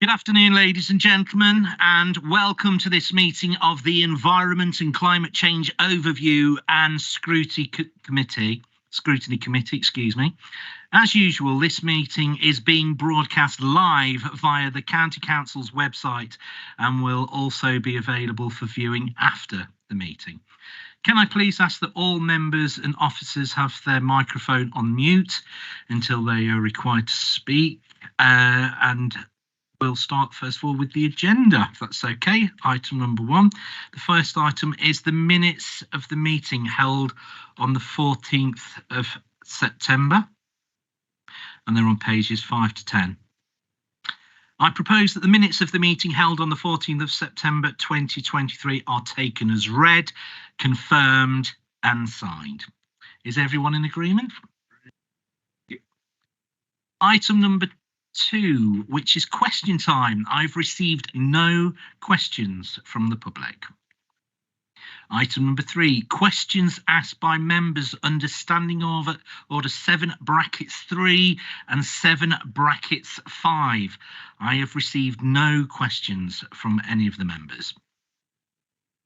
Good afternoon, ladies and gentlemen, and welcome to this meeting of the Environment and Climate Change Overview and Scrutiny Committee. As usual, this meeting is being broadcast live via the County Council's website and will also be available for viewing after the meeting. Can I please ask that all members and officers have their microphone on mute until they are required to speak, and we'll start first of all with the agenda, if that's okay. Item number 1. The first item is the minutes of the meeting held on the 14th of September, and they're on pages 5 to 10. I propose that the minutes of the meeting held on the 14th of September 2023 are taken as read, confirmed and signed. Is everyone in agreement? Item number 2, which is question time. I've received no questions from the public. Item number 3, questions asked by members under Standing Order 7(3) and 7(5). I have received no questions from any of the members.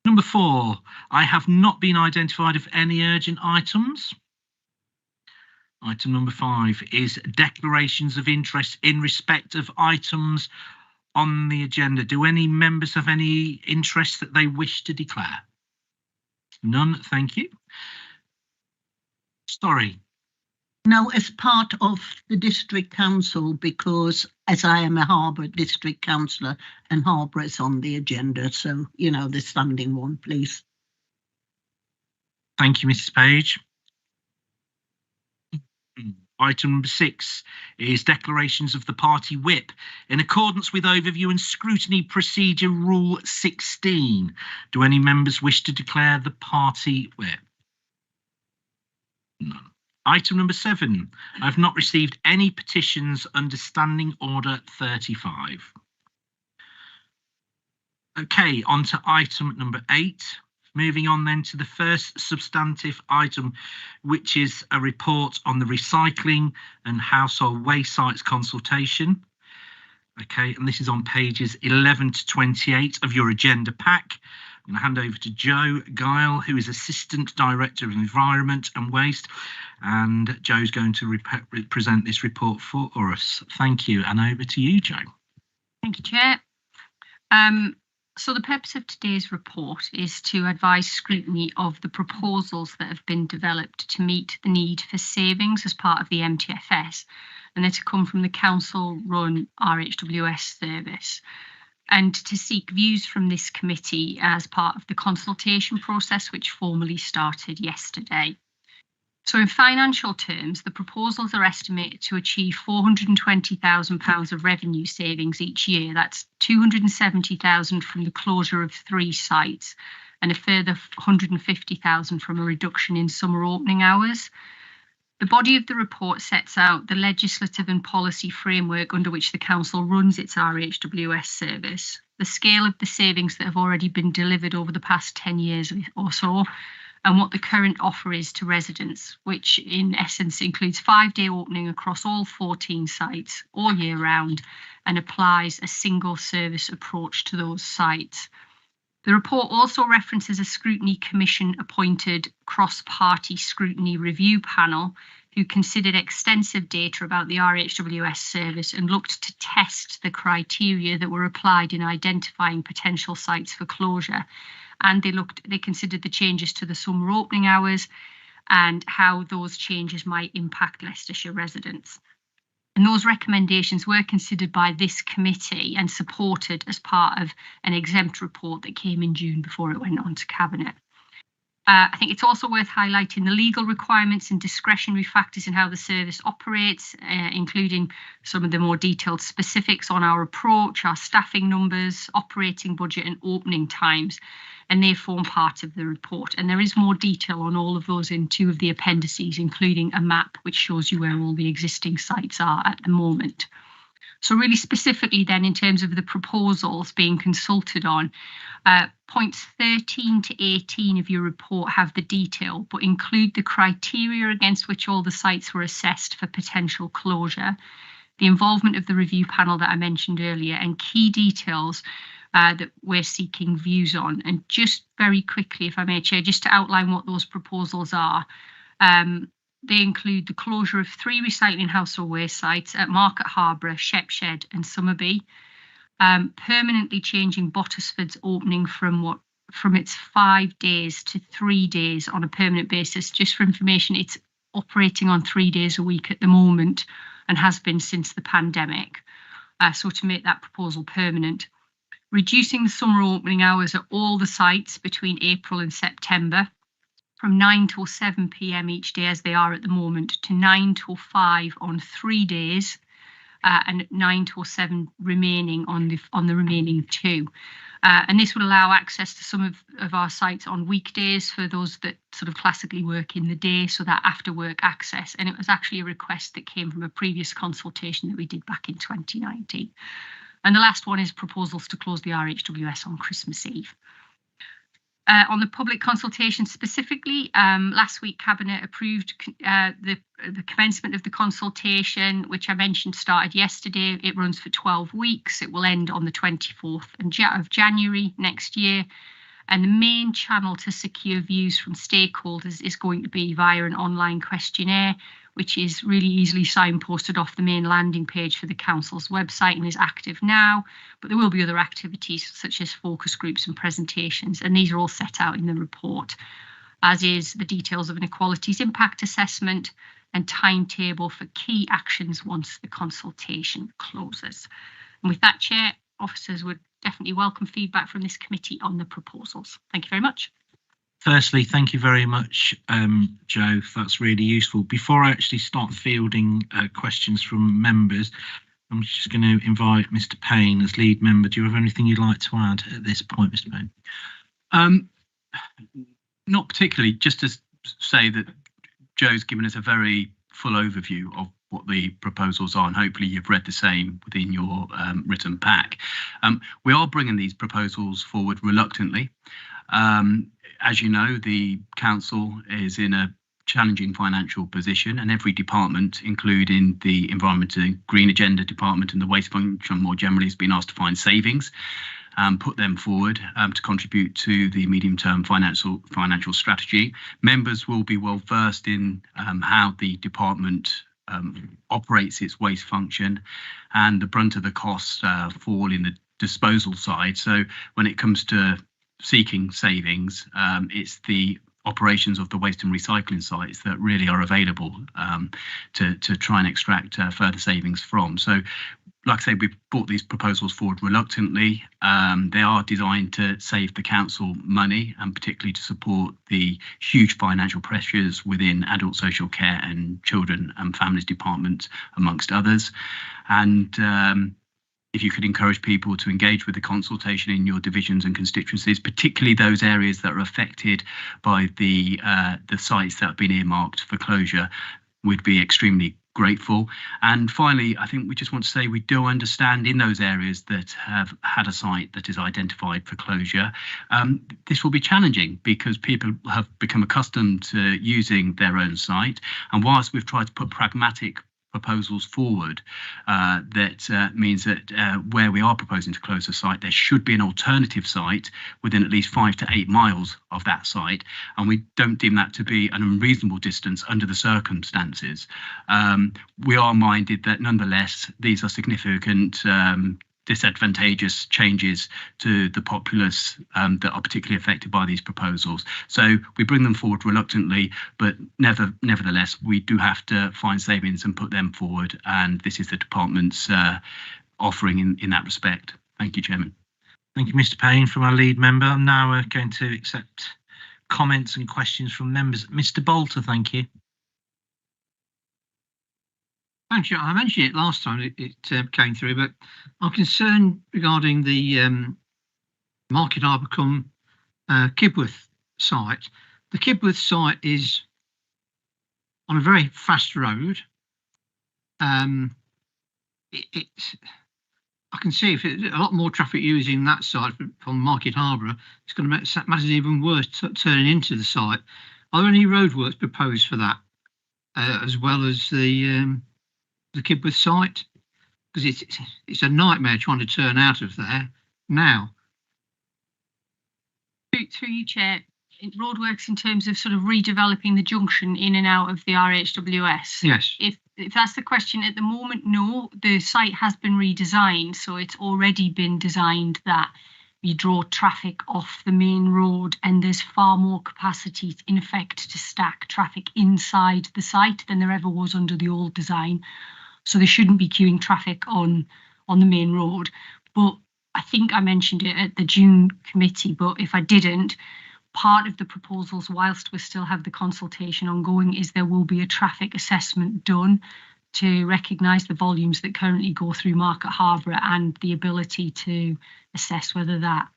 Number 4, I have not been identified of any urgent items. Item number 5 is declarations of interest in respect of items on the agenda. Do any members have any interest that they wish to declare? None, thank you. Sorry. No, as part of the district council, because as I am a Harbour district councillor and Harbour is on the agenda, so, you know, the standing one, please. Thank you, Mrs. Page. Item number 6 is declarations of the party whip in accordance with Overview and Scrutiny Procedure Rule 16. Do any members wish to declare the party whip? None. Item number 7. I've not received any petitions under Standing Order 35. Okay, on to item number 8. Moving on then to the first substantive item, which is a report on the recycling and household waste sites consultation. Okay, and this is on pages 11 to 28 of your agenda pack. I'm going to hand over to Joe Guile, who is Assistant Director of Environment and Waste, and Joe's going to present this report for us. Thank you, and over to you, Joe. Thank you, Chair. So the purpose of today's report is to advise scrutiny of the proposals that have been developed to meet the need for savings as part of the MTFS, and they're to come from the council-run RHWS service, and to seek views from this committee as part of the consultation process, which formally started yesterday. So in financial terms, the proposals are estimated to achieve £420,000 of revenue savings each year. That's £270,000 from the closure of 3 sites and a further £150,000 from a reduction in summer opening hours. The body of the report sets out the legislative and policy framework under which the council runs its RHWS service, the scale of the savings that have already been delivered over the past 10 years or so, and what the current offer is to residents, which in essence includes 5-day opening across all 14 sites all year round and applies a single service approach to those sites. The report also references a scrutiny commission appointed cross-party scrutiny review panel who considered extensive data about the RHWS service and looked to test the criteria that were applied in identifying potential sites for closure. And they considered the changes to the summer opening hours and how those changes might impact Leicestershire residents. And those recommendations were considered by this committee and supported as part of an exempt report that came in June before it went on to Cabinet. I think it's also worth highlighting the legal requirements and discretionary factors in how the service operates, including some of the more detailed specifics on our approach, our staffing numbers, operating budget and opening times, and they form part of the report. And there is more detail on all of those in 2 of the appendices, including a map which shows you where all the existing sites are at the moment. So really specifically then in terms of the proposals being consulted on, points 13 to 18 of your report have the detail, but include the criteria against which all the sites were assessed for potential closure. the involvement of the review panel that I mentioned earlier, and key details that we're seeking views on. And just very quickly, if I may, Chair, just to outline what those proposals are. They include the closure of 3 recycling household waste sites at Market Harborough, Shepshed and Somerby, permanently changing Bottisford's opening from its 5 days to 3 days on a permanent basis. Just for information, it's operating on 3 days a week at the moment and has been since the pandemic. So to make that proposal permanent. Reducing the summer opening hours at all the sites between April and September from 9 till 7 p.m. each day, as they are at the moment, to 9 till 5 on 3 days, and 9 till 7 remaining on the remaining 2. And this would allow access to some of our sites on weekdays for those that sort of classically work in the day, so that after work access. And it was actually a request that came from a previous consultation that we did back in 2019. And the last one is proposals to close the RHWS on Christmas Eve. On the public consultation specifically, last week Cabinet approved the commencement of the consultation, which I mentioned started yesterday. It runs for 12 weeks. It will end on the 24th of January next year. And the main channel to secure views from stakeholders is going to be via an online questionnaire, which is really easily signposted off the main landing page for the council's website and is active now. But there will be other activities such as focus groups and presentations, and these are all set out in the report, as is the details of an equalities impact assessment and timetable for key actions once the consultation closes. And with that, Chair, officers would definitely welcome feedback from this committee on the proposals. Thank you very much. Firstly, thank you very much, Joe. That's really useful. Before I actually start fielding questions from members, I'm just going to invite Mr. Payne as lead member. Do you have anything you'd like to add at this point, Mr. Payne? Not particularly, just to say that Joe's given us a very full overview of what the proposals are, and hopefully you've read the same within your written pack. We are bringing these proposals forward reluctantly. As you know, the council is in a challenging financial position, and every department, including the Environment and Green Agenda department and the waste function more generally, has been asked to find savings and put them forward to contribute to the medium-term financial strategy. Members will be well versed in how the department operates its waste function, and the brunt of the costs fall in the disposal side. So when it comes to seeking savings, it's the operations of the waste and recycling sites that really are available to try and extract further savings from. So, like I say, we've brought these proposals forward reluctantly. They are designed to save the council money, and particularly to support the huge financial pressures within adult social care and children and families departments, amongst others. And if you could encourage people to engage with the consultation in your divisions and constituencies, particularly those areas that are affected by the sites that have been earmarked for closure, we'd be extremely grateful. And finally, I think we just want to say we do understand in those areas that have had a site that is identified for closure, this will be challenging because people have become accustomed to using their own site. And whilst we've tried to put pragmatic proposals forward, that means that where we are proposing to close the site, there should be an alternative site within at least 5 to 8 miles of that site, and we don't deem that to be an unreasonable distance under the circumstances. We are minded that nonetheless these are significant disadvantageous changes to the populace that are particularly affected by these proposals. So we bring them forward reluctantly, but nevertheless, we do have to find savings and put them forward. And this is the department's offering in that respect. Thank you, Chairman. Thank you, Mr. Payne. From our lead member, I'm now going to accept comments and questions from members. Mr. Bolter, thank you. Thank you. I mentioned it last time it came through, but I'm concerned regarding the Market Harbour cum Kibworth site. The Kibworth site is on a very fast road. I can see if a lot more traffic using that site from Market Harbour, it's going to make matters even worse turning into the site. Are there any roadworks proposed for that, as well as the Kibworth site? because it's a nightmare trying to turn out of there now. Through you, Chair, roadworks in terms of sort of redeveloping the junction in and out of the RHWS. Yes. If that's the question at the moment, no, the site has been redesigned, so it's already been designed that you draw traffic off the main road, and there's far more capacity in effect to stack traffic inside the site than there ever was under the old design. So they shouldn't be queuing traffic on the main road. But I think I mentioned it at the June committee, but if I didn't, part of the proposals, whilst we still have the consultation ongoing, is there will be a traffic assessment done to recognise the volumes that currently go through Market Harborough and the ability to assess whether that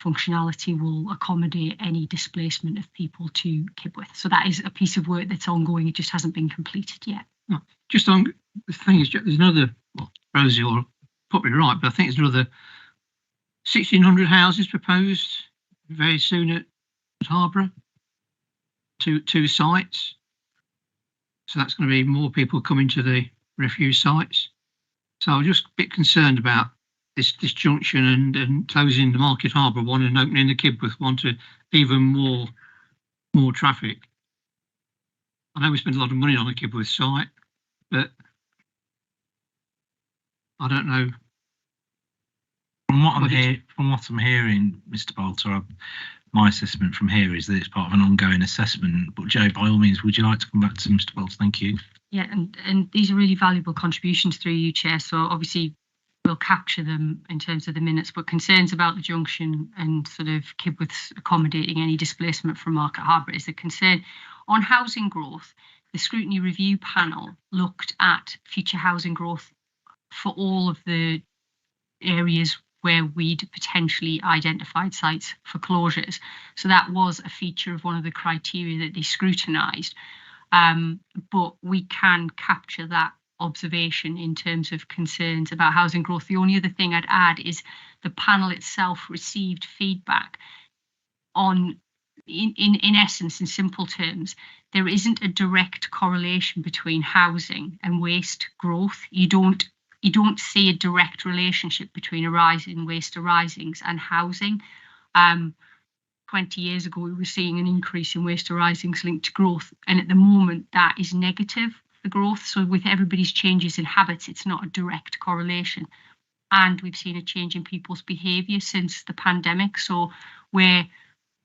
functionality will accommodate any displacement of people to Kibworth. So that is a piece of work that's ongoing. It just hasn't been completed yet. No, just on the thing is, there's another, well, Rosie will put me right, but I think there's another 1,600 houses proposed very soon at Harborough, two sites. So that's going to be more people coming to the refuse sites. So I'm just a bit concerned about this junction and closing the Market Harborough one and opening the Kibworth one to even more traffic. I know we spend a lot of money on the Kibworth site, but I don't know. From what I'm hearing, Mr. Bolter, my assessment from here is that it's part of an ongoing assessment. But Joe, by all means, would you like to come back to Mr. Bolter? Thank you. Yeah, and these are really valuable contributions through you, Chair. So obviously we'll capture them in terms of the minutes, but concerns about the junction and sort of Kibworth accommodating any displacement from Market Harborough is a concern. On housing growth, the Scrutiny Review Panel looked at future housing growth for all of the areas where we'd potentially identified sites for closures. So that was a feature of one of the criteria that they scrutinised. But we can capture that observation in terms of concerns about housing growth. The only other thing I'd add is the panel itself received feedback on, in essence, in simple terms, there isn't a direct correlation between housing and waste growth. You don't see a direct relationship between a rise in waste arisings and housing. 20 years ago, we were seeing an increase in waste arisings linked to growth. And at the moment, that is negative, the growth. So with everybody's changes in habits, it's not a direct correlation. And we've seen a change in people's behaviour since the pandemic. So where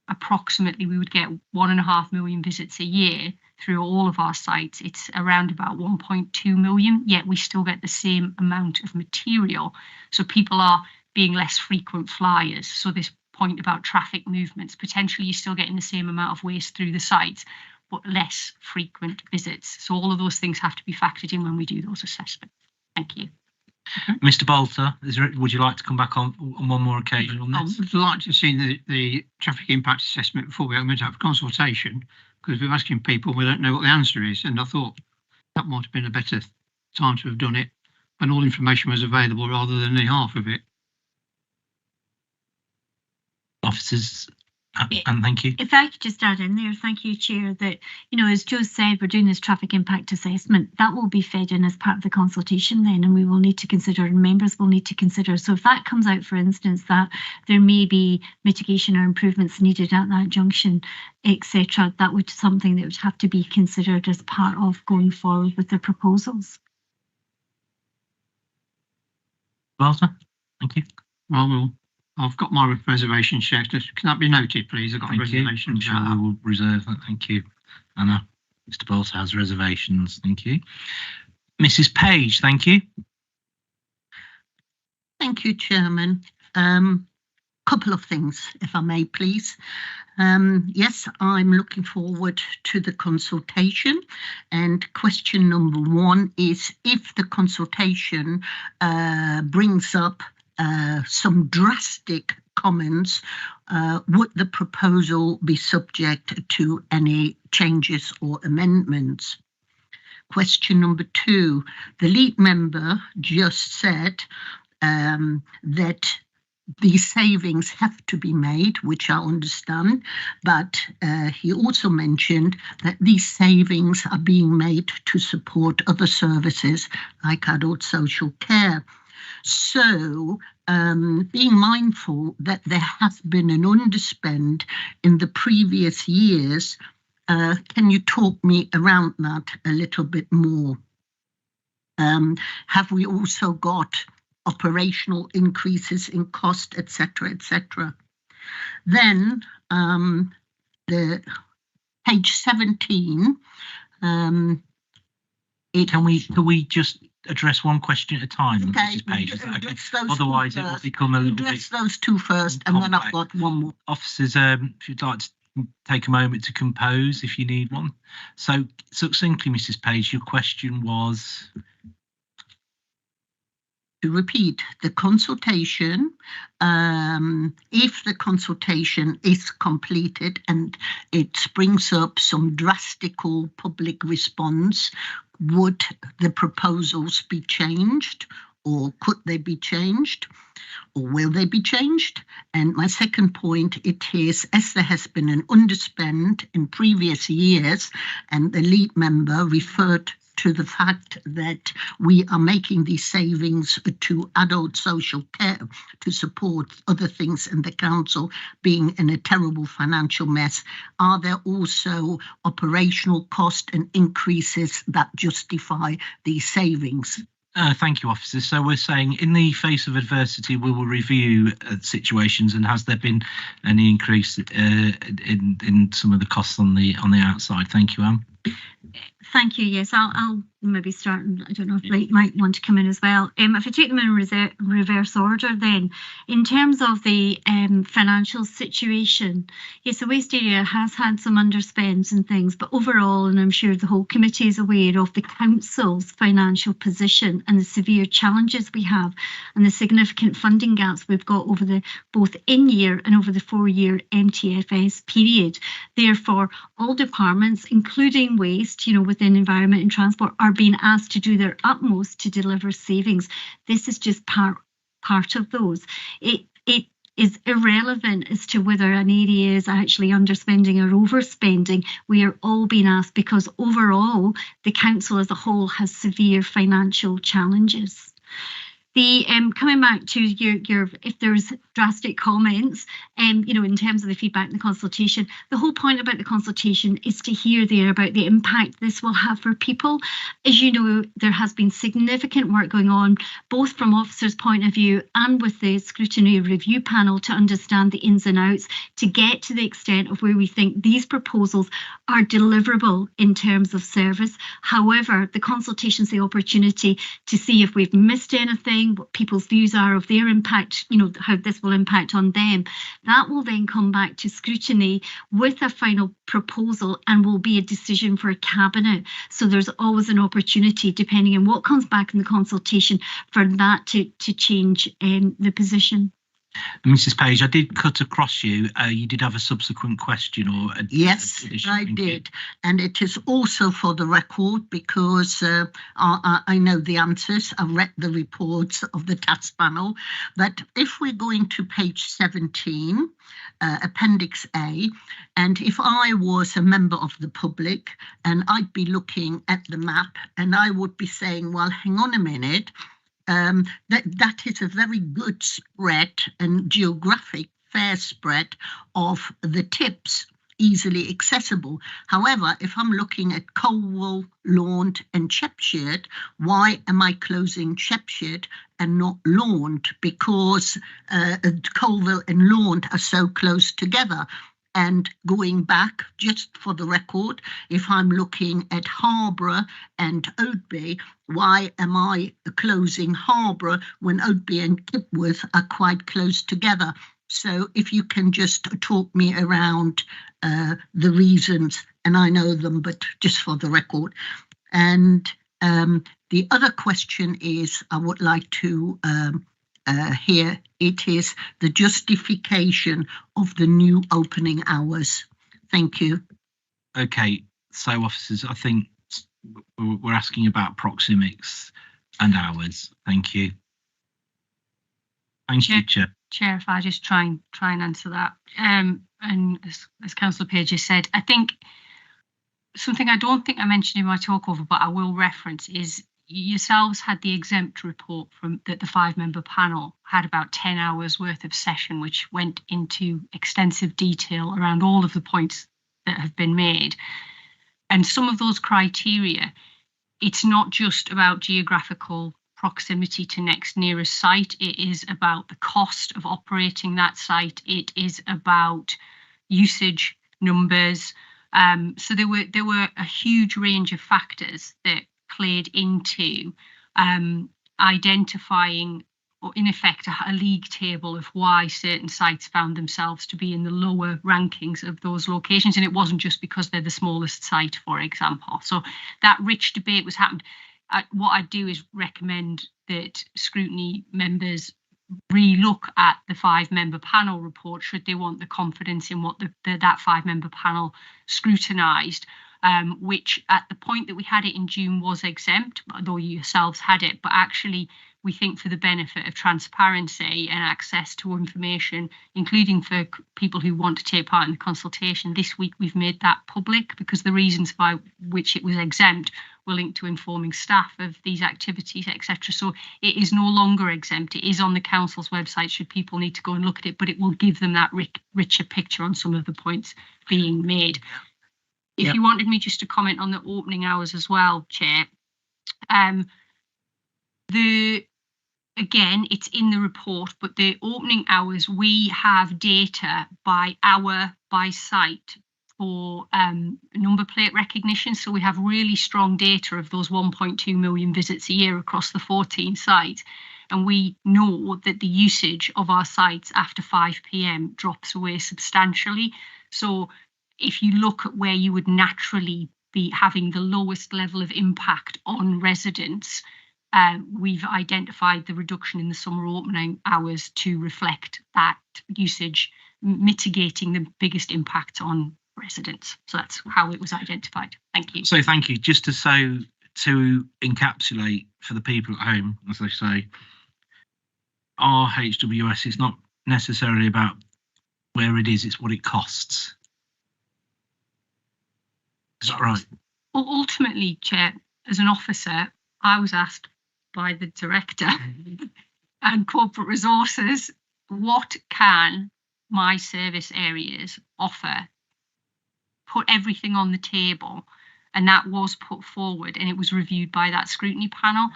approximately we would get 1.5 million visits a year through all of our sites, it's around about 1.2 million, yet we still get the same amount of material. So people are being less frequent flyers. So this point about traffic movements, potentially you're still getting the same amount of waste through the sites, but less frequent visits. So all of those things have to be factored in when we do those assessments. Thank you. Okay. Mr. Bolter, would you like to come back on one more occasion on this? I would like to have seen the traffic impact assessment before we went out for consultation, because we're asking people, we don't know what the answer is. And I thought that might have been a better time to have done it when all information was available rather than the half of it. Officers, and thank you. If I could just add in there, thank you, Chair, that, you know, as Joe said, we're doing this traffic impact assessment. That will be fed in as part of the consultation then, and we will need to consider, and members will need to consider. So if that comes out, for instance, that there may be mitigation or improvements needed at that junction, etc., that would something that would have to be considered as part of going forward with the proposals. Walter, thank you. Well, I've got my reservation, Chair. Can that be noted, please? I've got a reservation. I'm sure I will reserve that. Thank you. Anna, Mr. Bolter has reservations. Thank you. Mrs. Page, thank you. Thank you, Chairman. Couple of things, if I may, please. Yes, I'm looking forward to the consultation. And question number one is, if the consultation brings up some drastic comments, would the proposal be subject to any changes or amendments? Question number two, the lead member just said that these savings have to be made, which I understand, but he also mentioned that these savings are being made to support other services like adult social care. So being mindful that there has been an underspend in the previous years, can you talk me around that a little bit more? Have we also got operational increases in cost, etc., etc.? Then the page 17. Can we just address one question at a time, Okay, Mrs. Page? Is that okay? address those Otherwise, two it will first. become a little bit Address those two first, and then I've got one more. Officers, if you'd like to take a moment to compose if you need one. So succinctly, Mrs. Page, your question was? To repeat, the consultation, if the consultation is completed and it springs up some drastical public response, would the proposals be changed, or could they be changed, or will they be changed? And my second point, it is, as there has been an underspend in previous years, and the lead member referred to the fact that we are making these savings to adult social care to support other things in the council being in a terrible financial mess. Are there also operational cost and increases that justify these savings? Thank you, officers. So we're saying, in the face of adversity, we will review situations, and has there been any increase in some of the costs on the outside? Thank you, Anne. Thank you. Yes, I'll maybe start. I don't know if Blake might want to come in as well. If I take them in reverse order, then in terms of the financial situation, yes, the waste area has had some underspends and things, but overall, and I'm sure the whole committee is aware of the council's financial position and the severe challenges we have and the significant funding gaps we've got over the both in-year and over the 4-year MTFS period. Therefore, all departments, including waste, within environment and transport, are being asked to do their utmost to deliver savings. This is just part of those. It is irrelevant as to whether an area is actually underspending or overspending. We are all being asked because overall the council as a whole has severe financial challenges. The coming back to your if there's drastic comments, in terms of the feedback and the consultation, the whole point about the consultation is to hear there about the impact this will have for people. As you know, there has been significant work going on, both from officers' point of view and with the scrutiny review panel, to understand the ins and outs, to get to the extent of where we think these proposals are deliverable in terms of service. However, the consultation is the opportunity to see if we've missed anything, what people's views are of their impact, how this will impact on them. That will then come back to scrutiny with a final proposal and will be a decision for cabinet. So there's always an opportunity, depending on what comes back in the consultation, for that to change the position. Mrs. Page, I did cut across you. You did have a subsequent question, or yes, I did, and it is also for the record because I know the answers. I've read the reports of the task panel. But if we're going to page 17, Appendix A, and if I was a member of the public and I'd be looking at the map and I would be saying, well, hang on a minute. That is a very good spread and geographic fair spread of the tips, easily accessible. However, if I'm looking at Colwell, Laund and Shepshed, why am I closing Shepshed and not Laund? Because Colwell and Laund are so close together. And going back, just for the record, if I'm looking at Harborough and Oadby, why am I closing Harborough when Oadby and Kipworth are quite close together? So if you can just talk me around the reasons, and I know them, but just for the record. And the other question is, I would like to here, it is the justification of the new opening hours. Thank you. Okay, so officers, I think we're asking about proxemics and hours. Thank you. Thank you, Chair. Chair, if I just try and answer that. And as Councillor Page has said, I think something I don't think I mentioned in my talk over, but I will reference is yourselves had the exempt report from that the 5-member panel had about 10 hours worth of session, which went into extensive detail around all of the points that have been made. And some of those criteria, it's not just about geographical proximity to next nearest site. It is about the cost of operating that site. It is about usage numbers. So there were a huge range of factors that played into identifying, or in effect, a league table of why certain sites found themselves to be in the lower rankings of those locations. And it wasn't just because they're the smallest site, for example. So that rich debate was happened. What I do is recommend that scrutiny members re-look at the 5-member panel report should they want the confidence in what that 5-member panel scrutinised, which at the point that we had it in June was exempt, although you yourselves had it. But actually, we think for the benefit of transparency and access to information, including for people who want to take part in the consultation, this week we've made that public because the reasons by which it was exempt were linked to informing staff of these activities, etc. So it is no longer exempt. It is on the council's website should people need to go and look at it, but it will give them that richer picture on some of the points being made. If you wanted me just to comment on the opening hours as well, Chair, again, it's in the report, but the opening hours, we have data by hour, by site for number plate recognition. So we have really strong data of those 1.2 million visits a year across the 14 sites. And we know that the usage of our sites after 5 p.m. drops away substantially. So if you look at where you would naturally be having the lowest level of impact on residents, we've identified the reduction in the summer opening hours to reflect that usage, mitigating the biggest impact on residents. So that's how it was identified. Thank you. So thank you. Just to encapsulate for the people at home, as they say, our HWS is not necessarily about where it is, it's what it costs. Is that right? Well, ultimately, Chair, as an officer, I was asked by the director and corporate resources, what can my service areas offer? Put everything on the table, and that was put forward, and it was reviewed by that scrutiny panel.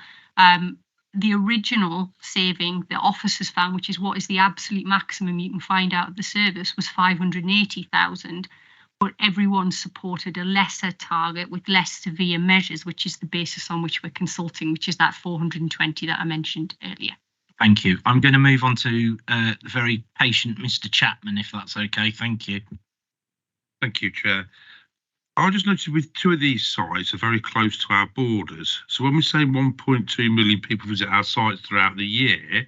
The original saving the officers found, which is what is the absolute maximum you can find out of the service, was 580,000. But everyone supported a lesser target with less severe measures, which is the basis on which we're consulting, which is that 420 that I mentioned earlier. Thank you. I'm going to move on to the very patient Mr. Chapman, if that's okay. Thank you. Thank you, Chair. I just noticed with 2 of these sites are very close to our borders. So when we say 1.2 million people visit our sites throughout the year,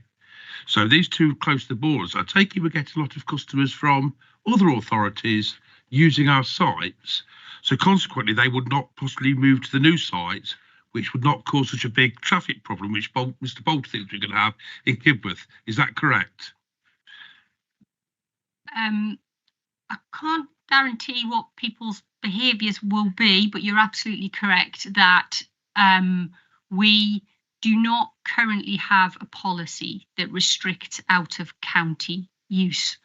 so these 2 close to the borders, I take it we get a lot of customers from other authorities using our sites. So consequently, they would not possibly move to the new sites, which would not cause such a big traffic problem, which Mr. Bolt thinks we're going to have in Kibworth. Is that correct? I can't guarantee what people's behaviours will be, but you're absolutely correct that we do not currently have a policy that restricts out of county use.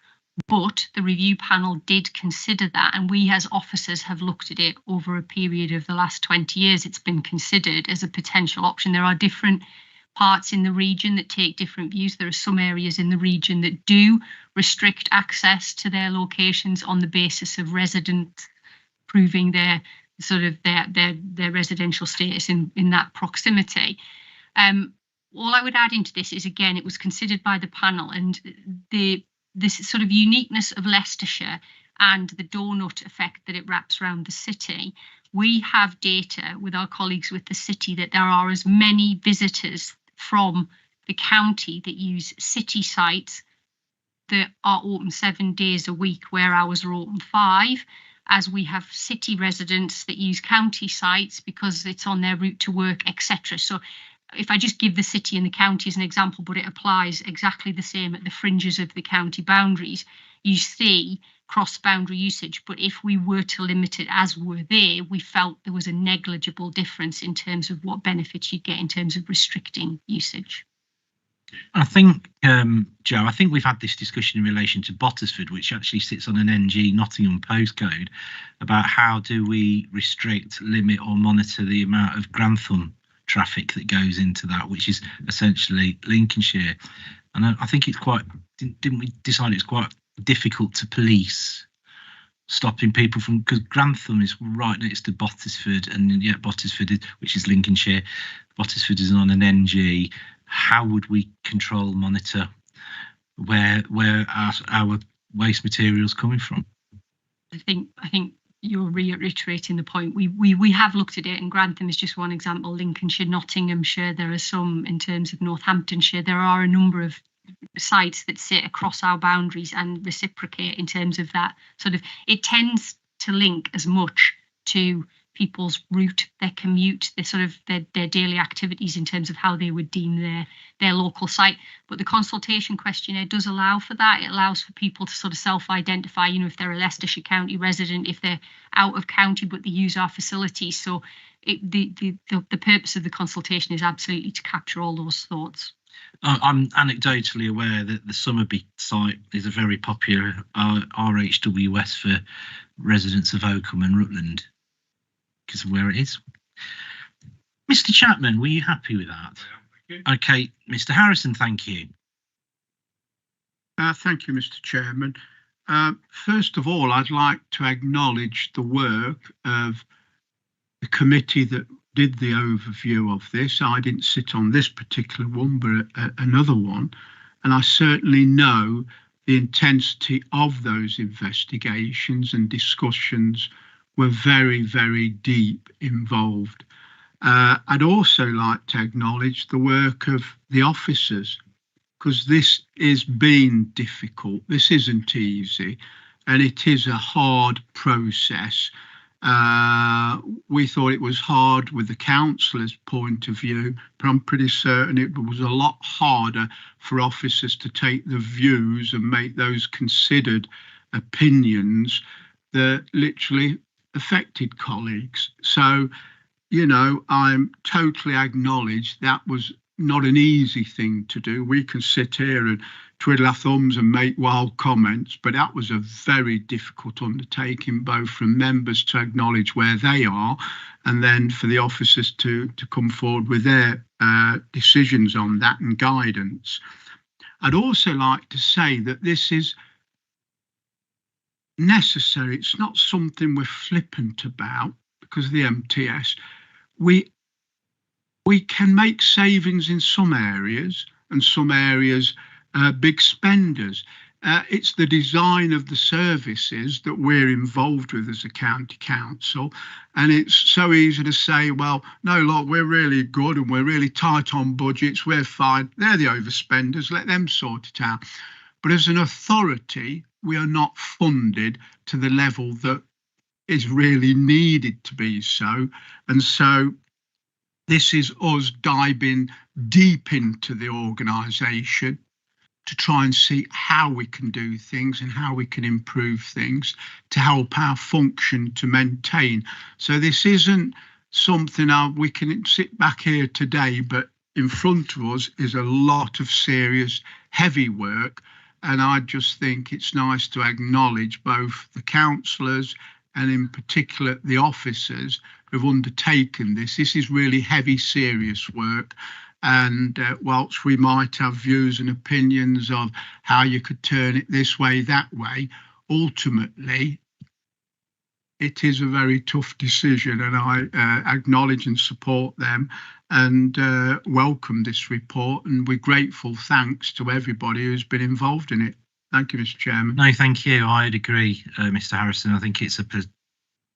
But the review panel did consider that, and we as officers have looked at it over a period of the last 20 years. It's been considered as a potential option. There are different parts in the region that take different views. There are some areas in the region that do restrict access to their locations on the basis of residents proving their sort of their residential status in that proximity. All I would add into this is, again, it was considered by the panel, and this sort of uniqueness of Leicestershire and the donut effect that it wraps around the city. We have data with our colleagues with the city that there are as many visitors from the county that use city sites that are open 7 days a week, where ours are open 5, as we have city residents that use county sites because it's on their route to work, etc. So if I just give the city and the county as an example, but it applies exactly the same at the fringes of the county boundaries, you see cross-boundary usage. But if we were to limit it as were they, we felt there was a negligible difference in terms of what benefits you get in terms of restricting usage. I think, Joe, I think we've had this discussion in relation to Bottisford, which actually sits on an NG Nottingham postcode, about how do we restrict, limit or monitor the amount of Grantham traffic that goes into that, which is essentially Lincolnshire. And I think it's quite, didn't we decide it's quite difficult to police stopping people from, because Grantham is right next to Bottisford, and yet Bottisford, which is Lincolnshire, Bottisford is on an NG. How would we control, monitor where our waste materials coming from? I think you're reiterating the point. We have looked at it, and Grantham is just one example. Lincolnshire, Nottinghamshire, there are some in terms of Northamptonshire. There are a number of sites that sit across our boundaries and reciprocate in terms of that sort of, it tends to link as much to people's route, their commute, their sort of their daily activities in terms of how they would deem their local site. But the consultation questionnaire does allow for that. It allows for people to sort of self-identify, you know, if they're a Leicestershire County resident, if they're out of county but they use our facilities. So the purpose of the consultation is absolutely to capture all those thoughts. I'm anecdotally aware that the Summerby site is a very popular RHWS for residents of Oakham and Rutland, because of where it is. Mr. Chapman, were you happy with that? Yeah, okay, Mr. Harrison, thank you. Thank you, Mr. Chairman. First of all, I'd like to acknowledge the work of the committee that did the overview of this. I didn't sit on this particular one, but another one. And I certainly know the intensity of those investigations and discussions were very, very deep involved. I'd also like to acknowledge the work of the officers, because this is being difficult. This isn't easy, and it is a hard process. We thought it was hard with the councillors' point of view, but I'm pretty certain it was a lot harder for officers to take the views and make those considered opinions that literally affected colleagues. So, you know, I'm totally acknowledged that was not an easy thing to do. We can sit here and twiddle our thumbs and make wild comments, but that was a very difficult undertaking, both from members to acknowledge where they are, and then for the officers to come forward with their decisions on that and guidance. I'd also like to say that this is necessary. It's not something we're flippant about, because of the MTS. We can make savings in some areas, and some areas big spenders. It's the design of the services that we're involved with as a county council, and it's so easy to say, well, no, look, we're really good and we're really tight on budgets, we're fine, they're the overspenders, let them sort it out. But as an authority, we are not funded to the level that is really needed to be so. And so this is us diving deep into the organisation to try and see how we can do things and how we can improve things to help our function to maintain. So this isn't something we can sit back here today, but in front of us is a lot of serious, heavy work. And I just think it's nice to acknowledge both the councillors and in particular the officers who've undertaken this. This is really heavy, serious work. And whilst we might have views and opinions of how you could turn it this way, that way, ultimately, it is a very tough decision, and I acknowledge and support them and welcome this report, and we're grateful, thanks to everybody who's been involved in it. Thank you, Mr. Chairman. No, thank you. I'd agree, Mr. Harrison. I think it's a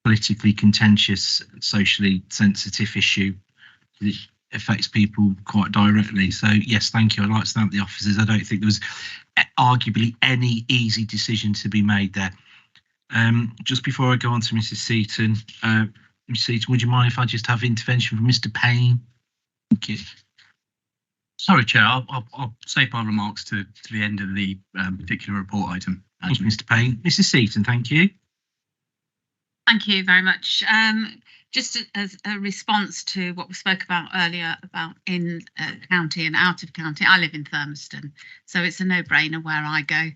politically contentious, socially sensitive issue. It affects people quite directly. So, yes, thank you. I'd like to thank the officers. I don't think there was arguably any easy decision to be made there. Just before I go on to Mrs. Seaton, Mrs. Seaton, would you mind if I just have intervention from Mr. Payne? Thank you. Sorry, Chair, I'll save my remarks to the end of the particular report item. Thank you, Mr. Payne. Mrs. Seaton, thank you. Thank you very much. Just as a response to what we spoke about earlier about in county and out of county, I live in Thurmaston, so it's a no-brainer where I go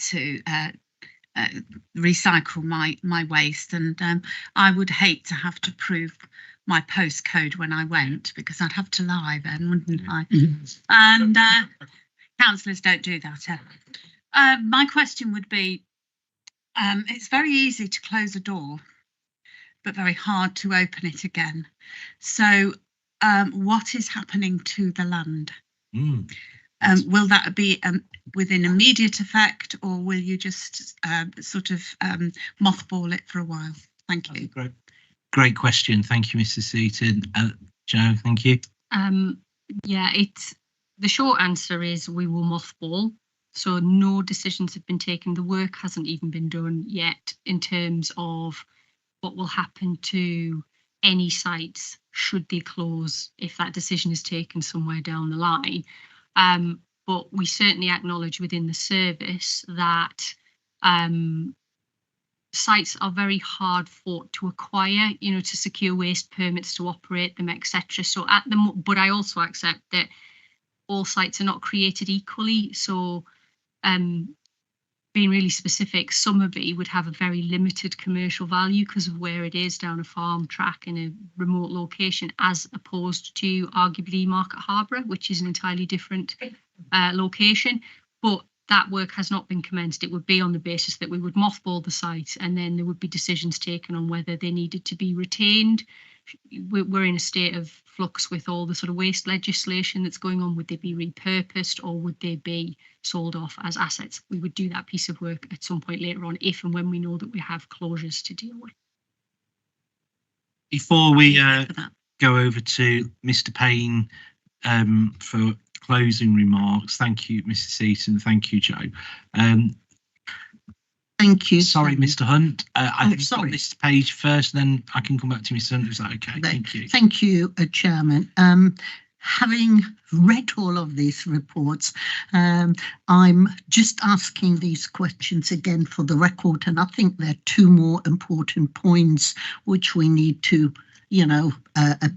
to recycle my waste, and I would hate to have to prove my postcode when I went, because I'd have to lie then, wouldn't I? And councillors don't do that ever. My question would be, it's very easy to close a door, but very hard to open it again. So what is happening to the land? Will that be within immediate effect, or will you just sort of mothball it for a while? Thank you. Great question. Thank you, Mrs. Seaton. Joe, thank you. Yeah, the short answer is we will mothball. So no decisions have been taken. The work hasn't even been done yet in terms of what will happen to any sites should they close if that decision is taken somewhere down the line. But we certainly acknowledge within the service that sites are very hard fought to acquire, to secure waste permits to operate them, etc. So but I also accept that all sites are not created equally. So being really specific, Somerby would have a very limited commercial value because of where it is down a farm track in a remote location, as opposed to arguably Market Harborough, which is an entirely different location. But that work has not been commenced. It would be on the basis that we would mothball the site, and then there would be decisions taken on whether they needed to be retained. We're in a state of flux with all the sort of waste legislation that's going on. Would they be repurposed, or would they be sold off as assets? We would do that piece of work at some point later on, if and when we know that we have closures to deal with. Before we go over to Mr. Payne for closing remarks, thank you, Mrs. Seaton. Thank you, Joe. Thank you. Sorry, Mr. Hunt. I think sorry. This page first, then I can come back to Mr. Hunt. Is that okay? Thank you. Thank you, Chairman. Having read all of these reports, I'm just asking these questions again for the record, and I think there are two more important points which we need to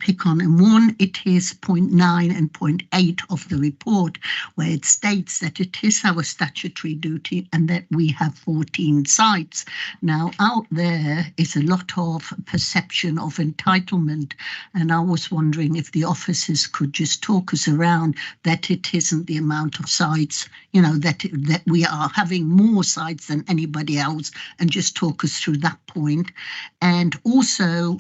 pick on. And one, it is point 9 and point 8 of the report, where it states that it is our statutory duty and that we have 14 sites. Now, out there is a lot of perception of entitlement, and I was wondering if the officers could just talk us around that it isn't the amount of sites, that we are having more sites than anybody else, and just talk us through that point. And also,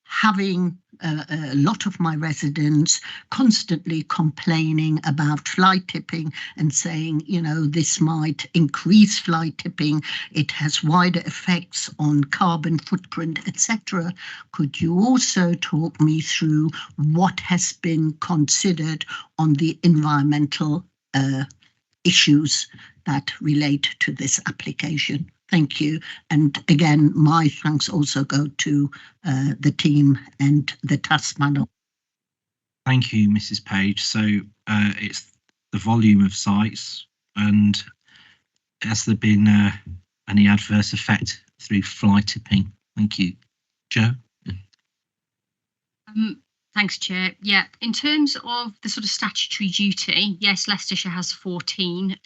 having a lot of my residents constantly complaining about fly tipping and saying, this might increase fly tipping, it has wider effects on carbon footprint, etc. Could you also talk me through what has been considered on the environmental issues that relate to this application? Thank you. And again, my thanks also go to the team and the task panel. Thank you, Mrs. Page. So it's the volume of sites, and has there been any adverse effect through fly tipping? Thank you. Joe? Thanks, Chair. Yeah, in terms of the sort of statutory duty, yes, Leicestershire has 14.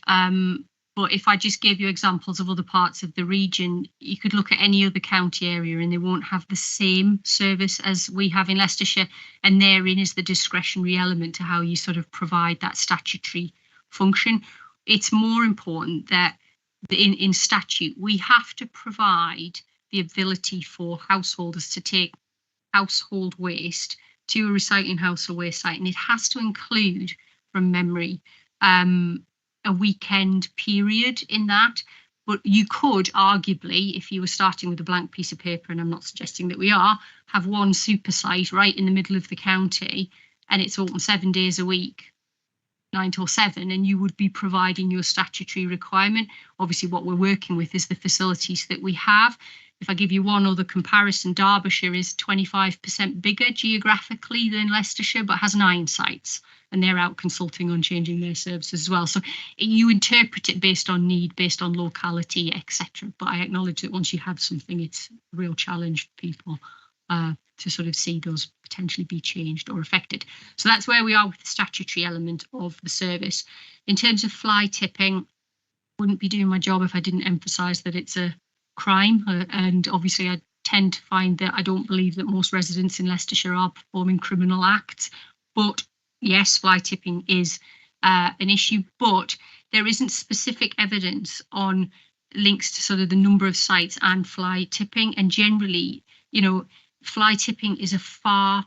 But if I just gave you examples of other parts of the region, you could look at any other county area and they won't have the same service as we have in Leicestershire. And therein is the discretionary element to how you sort of provide that statutory function. It's more important that in statute, we have to provide the ability for householders to take household waste to a recycling house or waste site. And it has to include, from memory, a weekend period in that. But you could arguably, if you were starting with a blank piece of paper, and I'm not suggesting that we are, have one super site right in the middle of the county and it's open 7 days a week. 9 till 7, and you would be providing your statutory requirement. Obviously, what we're working with is the facilities that we have. If I give you one other comparison, Derbyshire is 25% bigger geographically than Leicestershire, but has 9 sites, and they're out consulting on changing their services as well. So you interpret it based on need, based on locality, etc. But I acknowledge that once you have something, it's a real challenge for people to sort of see those potentially be changed or affected. So that's where we are with the statutory element of the service. In terms of fly tipping, wouldn't be doing my job if I didn't emphasise that it's a crime, and obviously I tend to find that I don't believe that most residents in Leicestershire are performing criminal acts. But yes, fly tipping is an issue, but there isn't specific evidence on links to sort of the number of sites and fly tipping. And generally, you know, fly tipping is a far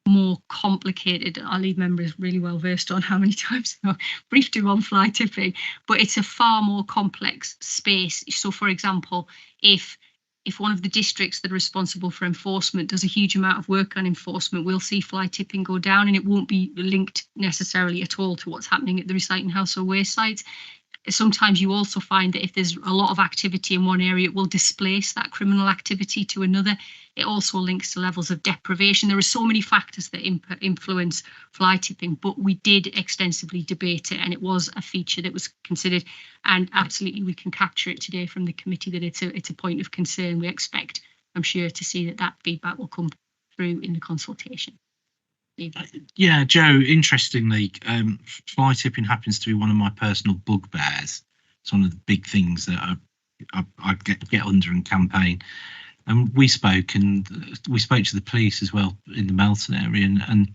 more complicated. Our lead member is really well versed on how many times I've briefed him on fly tipping, but it's a far more complex space. So, for example, if one of the districts that are responsible for enforcement does a huge amount of work on enforcement, we'll see fly tipping go down, and it won't be linked necessarily at all to what's happening at the recycling house or waste sites. Sometimes you also find that if there's a lot of activity in one area, it will displace that criminal activity to another. It also links to levels of deprivation. There are so many factors that influence fly tipping, but we did extensively debate it, and it was a feature that was considered. And absolutely, we can capture it today from the committee that it's a point of concern. We expect, I'm sure, to see that feedback will come through in the consultation. Yeah, Joe, interestingly, fly tipping happens to be one of my personal bugbears. It's one of the big things that I get under and campaign. And we spoke to the police as well in the Melton area, and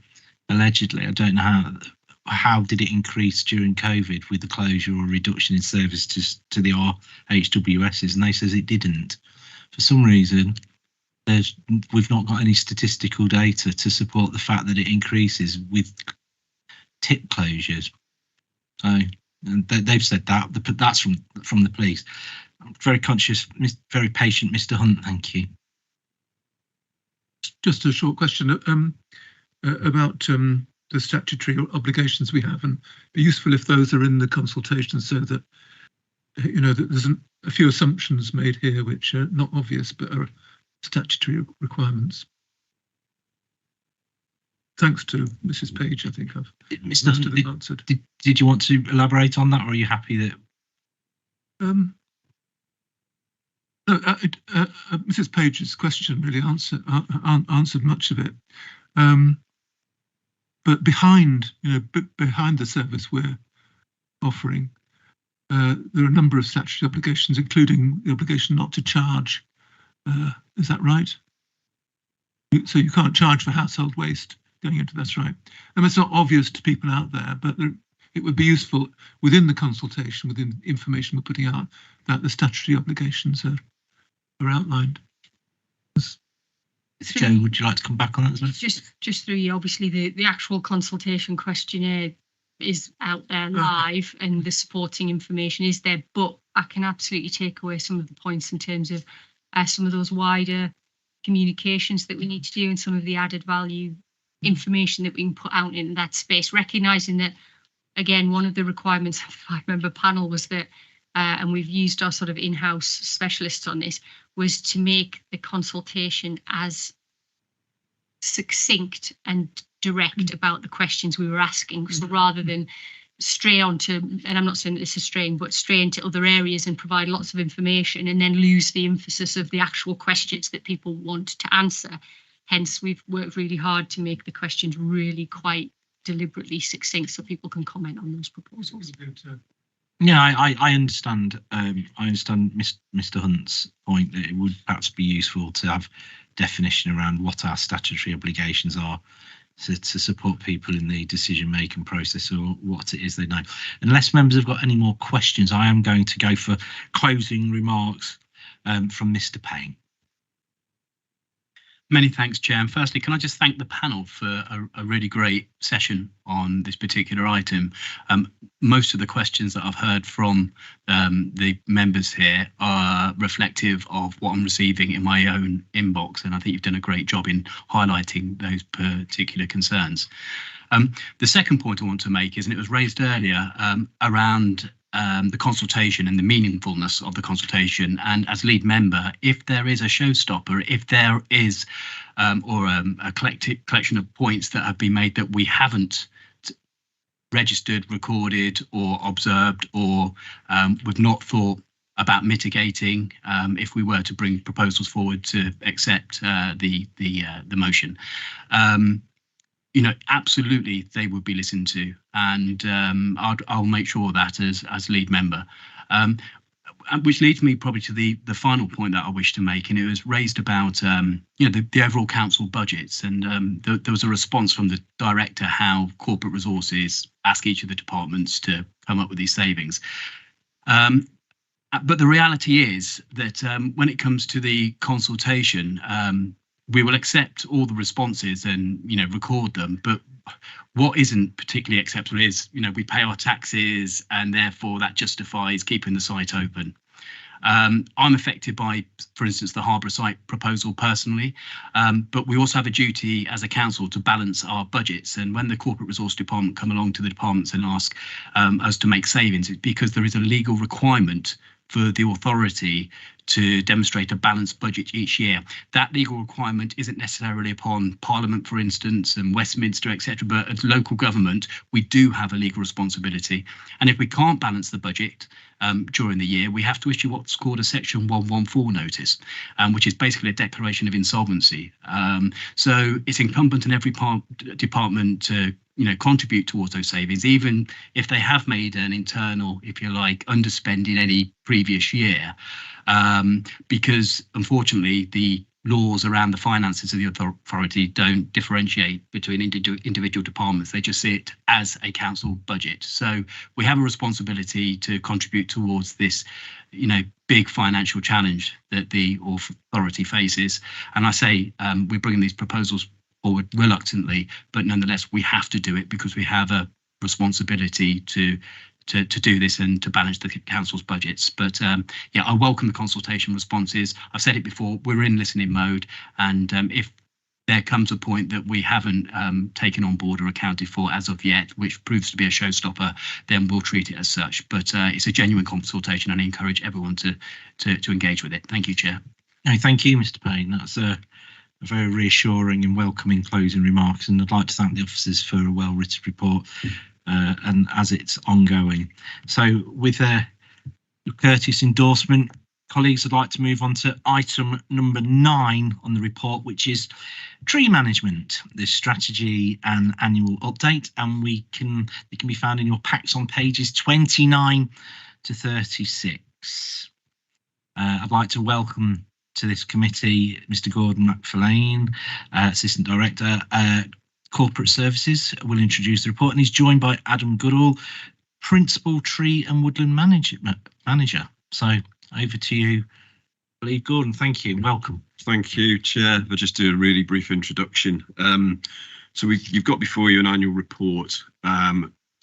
allegedly, I don't know how did it increase during COVID with the closure or reduction in service to the RHWSs, and they says it didn't. For some reason, we've not got any statistical data to support the fact that it increases with tip closures. So they've said that, but that's from the police. I'm very conscious, very patient, Mr. Hunt. Thank you. Just a short question about the statutory obligations we have, and it'd be useful if those are in the consultation, so that that there's a few assumptions made here which are not obvious but are statutory requirements. Thanks to Mrs. Page, I think I've most of them answered. Did you want to elaborate on that, or are you happy that? No, Mrs. Page's question really answered much of it. But behind the service we're offering, there are a number of statutory obligations, including the obligation not to charge. Is that right? So you can't charge for household waste going into, that's right. And it's not obvious to people out there, but it would be useful within the consultation, within the information we're putting out, that the statutory obligations are outlined. Joe, would you like to come back on that as well? Just through, obviously the actual consultation questionnaire is out there live, and the supporting information is there, but I can absolutely take away some of the points in terms of some of those wider communications that we need to do, and some of the added value information that we can put out in that space, recognising that, again, one of the requirements of the 5-member panel was that, and we've used our sort of in-house specialists on this, was to make the consultation as succinct and direct about the questions we were asking. So rather than stray onto, and I'm not saying that this is straying, but stray into other areas and provide lots of information and then lose the emphasis of the actual questions that people want to answer. Hence, we've worked really hard to make the questions really quite deliberately succinct so people can comment on those proposals. Yeah, I understand. I understand Mr. Hunt's point that it would perhaps be useful to have definition around what our statutory obligations are to support people in the decision-making process, or what it is they know. Unless members have got any more questions, I am going to go for closing remarks from Mr. Payne. Many thanks, Chair. And firstly, can I just thank the panel for a really great session on this particular item. Most of the questions that I've heard from the members here are reflective of what I'm receiving in my own inbox, and I think you've done a great job in highlighting those particular concerns. The second point I want to make is, and it was raised earlier, around the consultation and the meaningfulness of the consultation. And as lead member, if there is a showstopper, if there is a collection of points that have been made that we haven't registered, recorded or observed, or we've not thought about mitigating, if we were to bring proposals forward to accept the motion, absolutely they would be listened to, and I'll make sure that as lead member. Which leads me probably to the final point that I wish to make, and it was raised about the overall council budgets, and there was a response from the director how corporate resources ask each of the departments to come up with these savings. But the reality is that when it comes to the consultation, we will accept all the responses and record them, but what isn't particularly acceptable is we pay our taxes and therefore that justifies keeping the site open. I'm affected by, for instance, the Harbour site proposal personally, but we also have a duty as a council to balance our budgets, and when the corporate resource department come along to the departments and ask us to make savings, it's because there is a legal requirement for the authority to demonstrate a balanced budget each year. That legal requirement isn't necessarily upon Parliament, for instance, and Westminster, etc., but as local government, we do have a legal responsibility. And if we can't balance the budget during the year, we have to issue what's called a Section 114 notice, which is basically a declaration of insolvency. So it's incumbent on every department to contribute towards those savings, even if they have made an internal, if you like, underspend in any previous year, because unfortunately the laws around the finances of the authority don't differentiate between individual departments. They just see it as a council budget. So we have a responsibility to contribute towards this, big financial challenge that the authority faces. And I say we're bringing these proposals forward reluctantly, but nonetheless we have to do it because we have a responsibility to do this and to balance the council's budgets. But I welcome the consultation responses. I've said it before, we're in listening mode, and if there comes a point that we haven't taken on board or accounted for as of yet, which proves to be a showstopper, then we'll treat it as such. But it's a genuine consultation, and I encourage everyone to engage with it. Thank you, Chair. No, thank you, Mr. Payne. That's a very reassuring and welcoming closing remarks, and I'd like to thank the officers for a well-written report and as it's ongoing. So with your courteous endorsement, colleagues, I'd like to move on to item number 9 on the report, which is tree management, the strategy and annual update, and it can be found in your packs on pages 29 to 36. I'd like to welcome to this committee Mr. Gordon McFarlane, Assistant Director, Corporate Services, will introduce the report, and he's joined by Adam Goodall, Principal Tree and Woodland Manager. So over to you, Lee Gordon. Thank you. Welcome. Thank you, Chair. I'll just do a really brief introduction. So you've got before you an annual report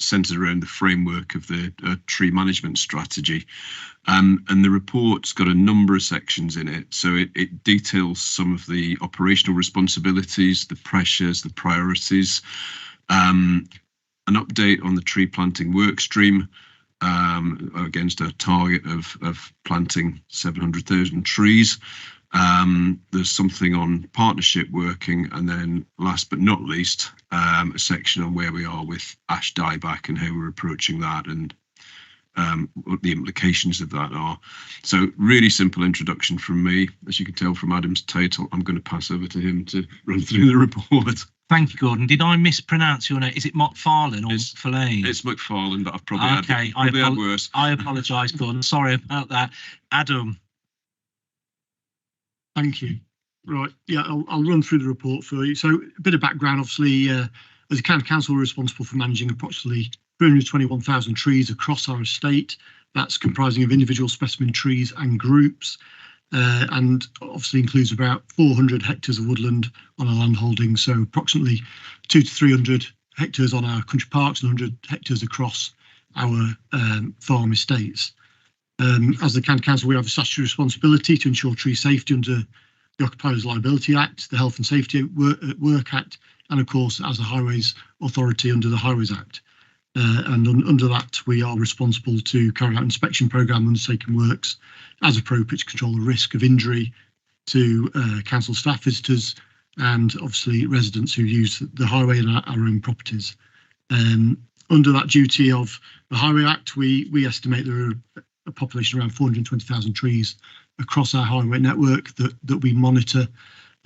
centred around the framework of the tree management strategy. And the report's got a number of sections in it. So it details some of the operational responsibilities, the pressures, the priorities, an update on the tree planting work stream against a target of planting 700,000 trees. There's something on partnership working, and then last but not least, a section on where we are with ash dieback and how we're approaching that, and what the implications of that are. So really simple introduction from me. As you can tell from Adam's title, I'm going to pass over to him to run through the report. Thank you, Gordon. Did I mispronounce your name? Is it McFarlane or McFarlane? It's McFarlane, but I've probably had worse. I apologise, Gordon. Sorry about that. Adam. Thank you. Right, yeah, I'll run through the report for you. So a bit of background, obviously, as a county council, we're responsible for managing approximately 321,000 trees across our estate. That's comprising of individual specimen trees and groups. and obviously includes about 400 hectares of woodland on our land holding, so approximately 200 to 300 hectares on our country parks and 100 hectares across our farm estates. As the County Council, we have a statutory responsibility to ensure tree safety under the Occupiers Liability Act, the Health and Safety at Work Act, and of course as the Highways Authority under the Highways Act. And under that, we are responsible to carry out inspection programme undertaking works as appropriate to control the risk of injury to council staff, visitors, and obviously residents who use the highway and our own properties. Under that duty of the Highway Act, we estimate there are a population around 420,000 trees across our highway network that we monitor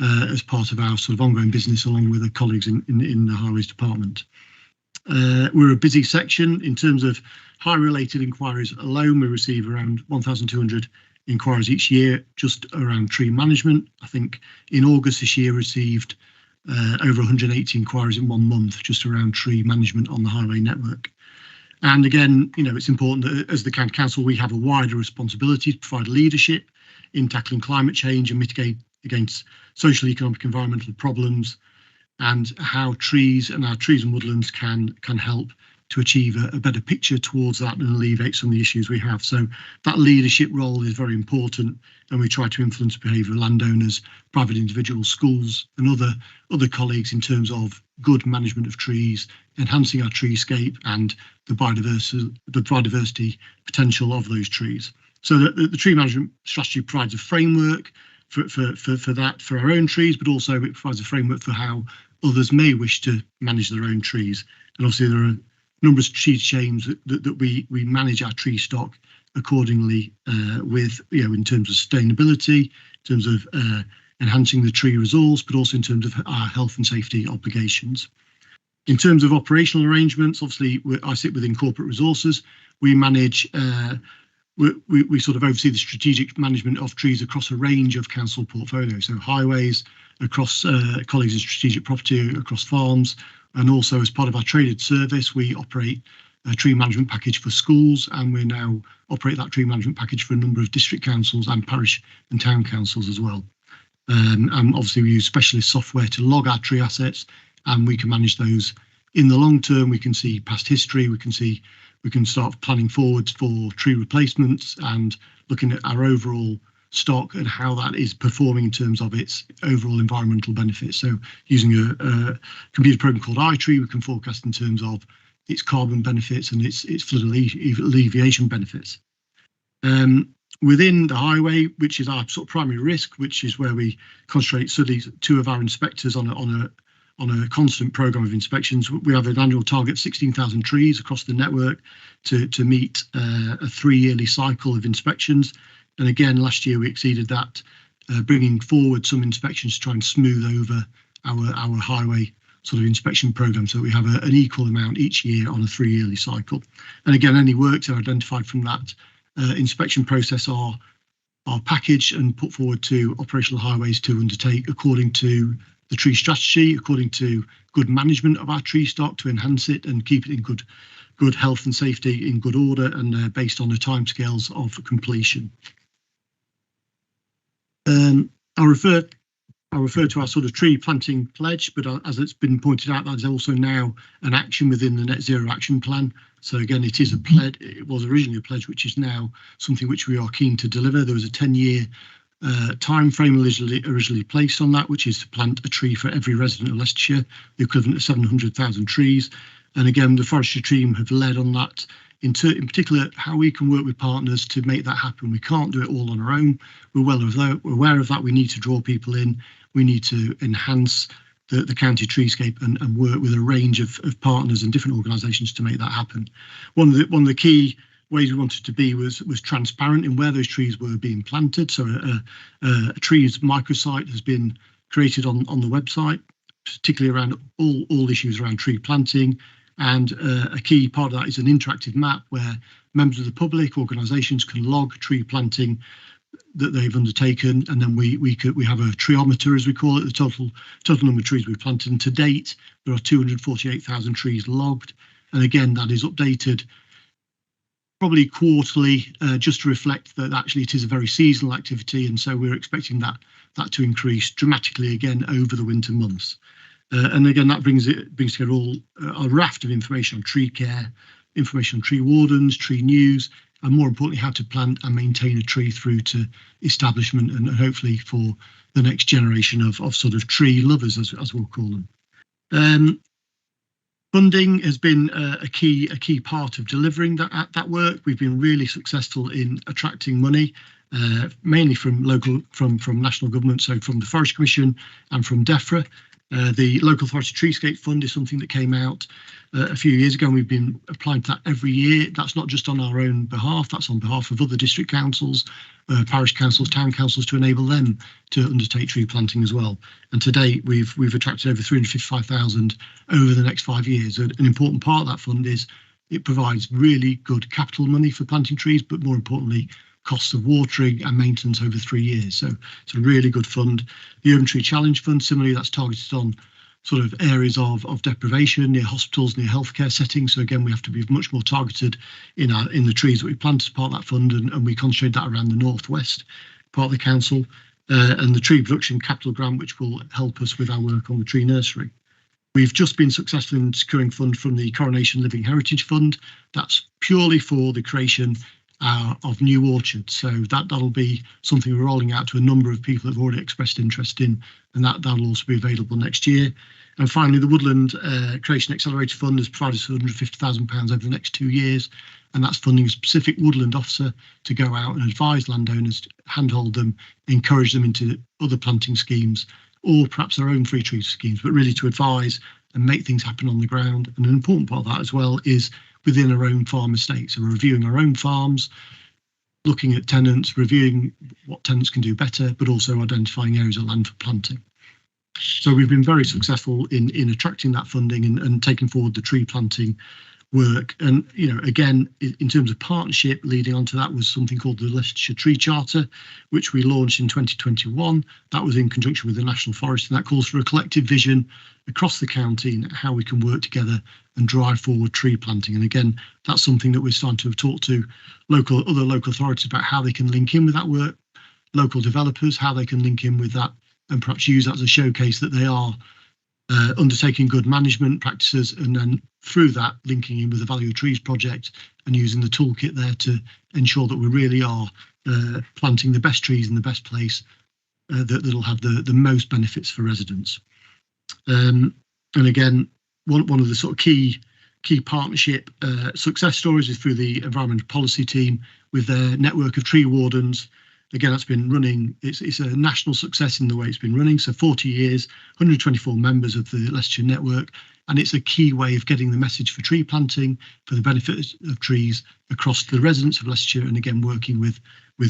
as part of our sort of ongoing business, along with the colleagues in the Highways Department. We're a busy section in terms of highway-related inquiries alone. We receive around 1,200 inquiries each year just around tree management. I think in August this year received over 180 inquiries in 1 month just around tree management on the highway network. And again, you know, it's important that as the County Council, we have a wider responsibility to provide leadership in tackling climate change and mitigate against social, economic, environmental problems, and how trees and our trees and woodlands can help to achieve a better picture towards that and alleviate some of the issues we have. So that leadership role is very important, and we try to influence behaviour of landowners, private individuals, schools and other colleagues in terms of good management of trees, enhancing our treescape and the biodiversity potential of those trees. So the tree management strategy provides a framework for that, for our own trees, but also it provides a framework for how others may wish to manage their own trees. And obviously there are numerous tree chains that we manage our tree stock accordingly with, you know, in terms of sustainability, in terms of enhancing the tree resource, but also in terms of our health and safety obligations. In terms of operational arrangements, obviously I sit within corporate resources. We manage, we sort of oversee the strategic management of trees across a range of council portfolios, so highways, across colleagues in strategic property, across farms, and also as part of our traded service, we operate a tree management package for schools, and we now operate that tree management package for a number of district councils and parish and town councils as well. And obviously we use specialist software to log our tree assets, and we can manage those in the long term. We can see past history, we can start planning forwards for tree replacements and looking at our overall stock and how that is performing in terms of its overall environmental benefits. So using a computer program called iTree, we can forecast in terms of its carbon benefits and its flood alleviation benefits. Within the highway, which is our sort of primary risk, which is where we concentrate studies, 2 of our inspectors on a constant programme of inspections. We have an annual target of 16,000 trees across the network to meet a 3-yearly cycle of inspections. And again, last year we exceeded that, bringing forward some inspections to try and smooth over our highway sort of inspection programme, so we have an equal amount each year on a 3-yearly cycle. And again, any works that are identified from that inspection process are packaged and put forward to operational highways to undertake according to the tree strategy, according to good management of our tree stock to enhance it and keep it in good health and safety, in good order, and based on the timescales of completion. I refer to our sort of tree planting pledge, but as it's been pointed out, that is also now an action within the Net Zero Action Plan. So again, it is a pledge. It was originally a pledge, which is now something which we are keen to deliver. There was a 10-year time frame originally placed on that, which is to plant a tree for every resident of Leicestershire, the equivalent of 700,000 trees. And again, the forestry team have led on that, in particular how we can work with partners to make that happen. We can't do it all on our own. We're aware of that. We need to draw people in. We need to enhance the county treescape and work with a range of partners and different organisations to make that happen. One of the key ways we wanted to be was transparent in where those trees were being planted. So a trees microsite has been created on the website, particularly around all issues around tree planting. And a key part of that is an interactive map where members of the public, organisations can log tree planting that they've undertaken, and then we have a treeometer, as we call it, the total number of trees we've planted. And to date, there are 248,000 trees logged, and again that is updated probably quarterly, just to reflect that actually it is a very seasonal activity, and so we're expecting that to increase dramatically again over the winter months. And again, that brings together all a raft of information on tree care, information on tree wardens, tree news, and more importantly, how to plant and maintain a tree through to establishment and hopefully for the next generation of sort of tree lovers, as we'll call them. Funding has been a key part of delivering that work. We've been really successful in attracting money, mainly from national government, so from the Forest Commission and from DEFRA. The Local Authority Treescape Fund is something that came out a few years ago, and we've been applying to that every year. That's not just on our own behalf, that's on behalf of other district councils, parish councils, town councils, to enable them to undertake tree planting as well. And to date, we've attracted over 355,000 over the next 5 years. An important part of that fund is it provides really good capital money for planting trees, but more importantly, costs of watering and maintenance over 3 years. So it's a really good fund. The Urban Tree Challenge Fund, similarly, that's targeted on sort of areas of deprivation near hospitals, near healthcare settings. So again, we have to be much more targeted in the trees that we plant as part of that fund, and we concentrate that around the northwest part of the council. And the Tree Production Capital Grant, which will help us with our work on the tree nursery. We've just been successful in securing funds from the Coronation Living Heritage Fund. That's purely for the creation of new orchards. So that'll be something we're rolling out to a number of people that have already expressed interest in, and that'll also be available next year. And finally, the Woodland Creation Accelerator Fund has provided us £150,000 over the next 2 years, and that's funding a specific woodland officer to go out and advise landowners, handhold them, encourage them into other planting schemes, or perhaps their own free tree schemes, but really to advise and make things happen on the ground. And an important part of that as well is within our own farm estate. So we're reviewing our own farms, looking at tenants, reviewing what tenants can do better, but also identifying areas of land for planting. So we've been very successful in attracting that funding and taking forward the tree planting work. And, you know, again, in terms of partnership, leading on to that was something called the Leicestershire Tree Charter, which we launched in 2021. That was in conjunction with the National Forest, and that calls for a collective vision across the county and how we can work together and drive forward tree planting. And again, that's something that we're starting to have talked to other local authorities about, how they can link in with that work, local developers, how they can link in with that, and perhaps use that as a showcase that they are undertaking good management practices, and then through that linking in with the Value of Trees project and using the toolkit there to ensure that we really are planting the best trees in the best place that'll have the most benefits for residents. And again, one of the sort of key partnership success stories is through the Environmental Policy Team with their network of tree wardens. Again, that's been running, it's a national success in the way it's been running. So 40 years, 124 members of the Leicestershire network, and it's a key way of getting the message for tree planting, for the benefit of trees across the residents of Leicestershire, and again, working with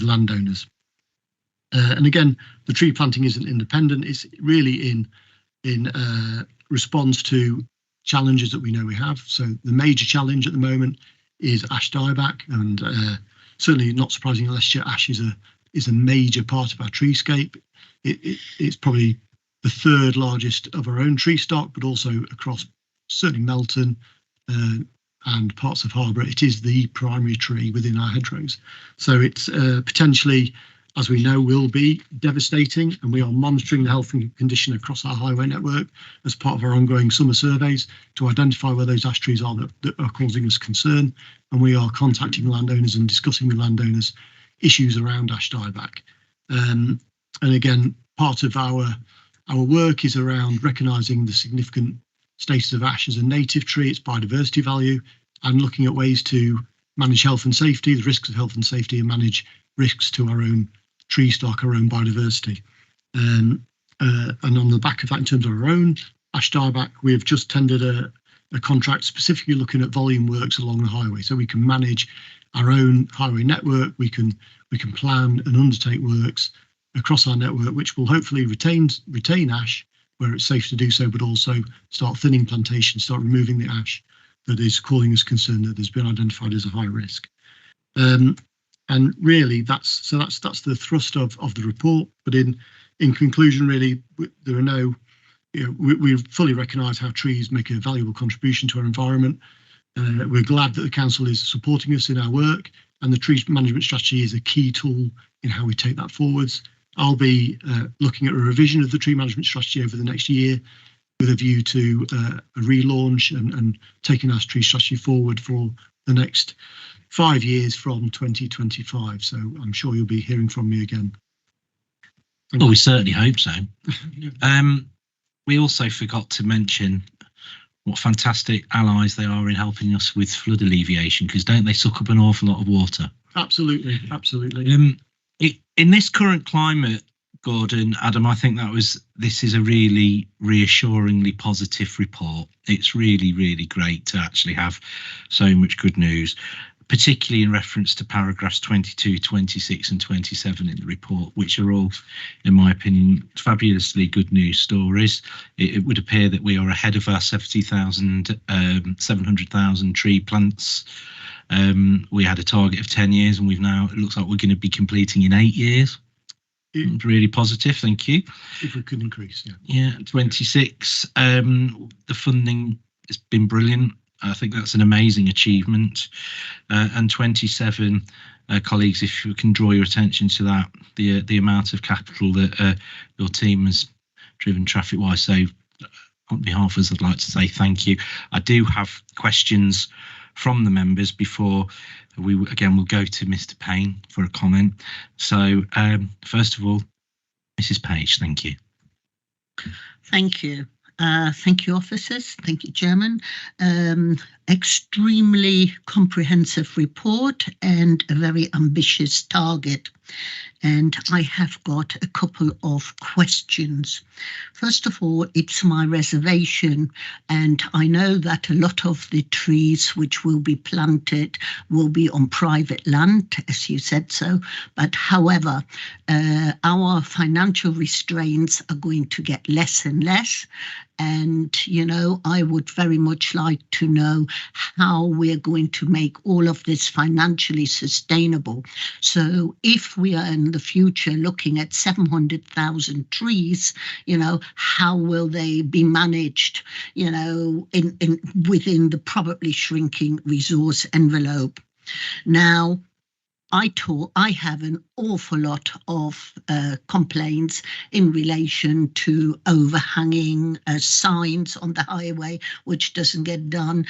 landowners. And again, the tree planting isn't independent, it's really in response to challenges that we know we have. So the major challenge at the moment is ash dieback, and certainly not surprisingly, Leicestershire ash is a major part of our treescape. It's probably the third largest of our own tree stock, but also across certainly Melton and parts of Harborough, it is the primary tree within our hedgerows. So it's potentially, as we know, will be devastating, and we are monitoring the health and condition across our highway network as part of our ongoing summer surveys to identify where those ash trees are that are causing us concern, and we are contacting landowners and discussing with landowners issues around ash dieback. And again, part of our work is around recognising the significant status of ash as a native tree, its biodiversity value, and looking at ways to manage health and safety, the risks of health and safety, and manage risks to our own tree stock, our own biodiversity. And on the back of that, in terms of our own ash dieback, we have just tendered a contract specifically looking at volume works along the highway, so we can manage our own highway network. We can plan and undertake works across our network, which will hopefully retain ash where it's safe to do so, but also start thinning plantations, start removing the ash that is causing us concern that has been identified as a high risk. And really, that's the thrust of the report. But in conclusion, really, there are no, we fully recognise how trees make a valuable contribution to our environment. We're glad that the council is supporting us in our work, and the tree management strategy is a key tool in how we take that forwards. I'll be looking at a revision of the tree management strategy over the next year with a view to a relaunch and taking our tree strategy forward for the next 5 years from 2025. So I'm sure you'll be hearing from me again. Well, we certainly hope so. We also forgot to mention what fantastic allies they are in helping us with flood alleviation, because don't they suck up an awful lot of water? Absolutely, absolutely. In this current climate, Gordon, Adam, I think this is a really reassuringly positive report. It's really, really great to actually have so much good news, particularly in reference to paragraphs 22, 26 and 27 in the report, which are all, in my opinion, fabulously good news stories. It would appear that we are ahead of our 700,000 tree plants. We had a target of 10 years and it looks like we're going to be completing in 8 years. It's really positive, thank you. If we could increase, yeah. Yeah, 26, the funding has been brilliant. I think that's an amazing achievement. And 27, colleagues, if you can draw your attention to that, the amount of capital that your team has driven traffic-wise. So on behalf of us, I'd like to say thank you. I do have questions from the members before we'll go to Mr. Payne for a comment. So first of all, Mrs. Page, thank you. Thank you. Thank you, officers. Thank you, Chairman. Extremely comprehensive report and a very ambitious target. And I have got a couple of questions. First of all, it's my reservation, and I know that a lot of the trees which will be planted will be on private land, as you said so. But however, our financial restraints are going to get less and less. And, you know, I would very much like to know how we're going to make all of this financially sustainable. So if we are in the future looking at 700,000 trees, you know, how will they be managed, you know, within the probably shrinking resource envelope? Now, I have an awful lot of complaints in relation to overhanging signs on the highway, which doesn't get done,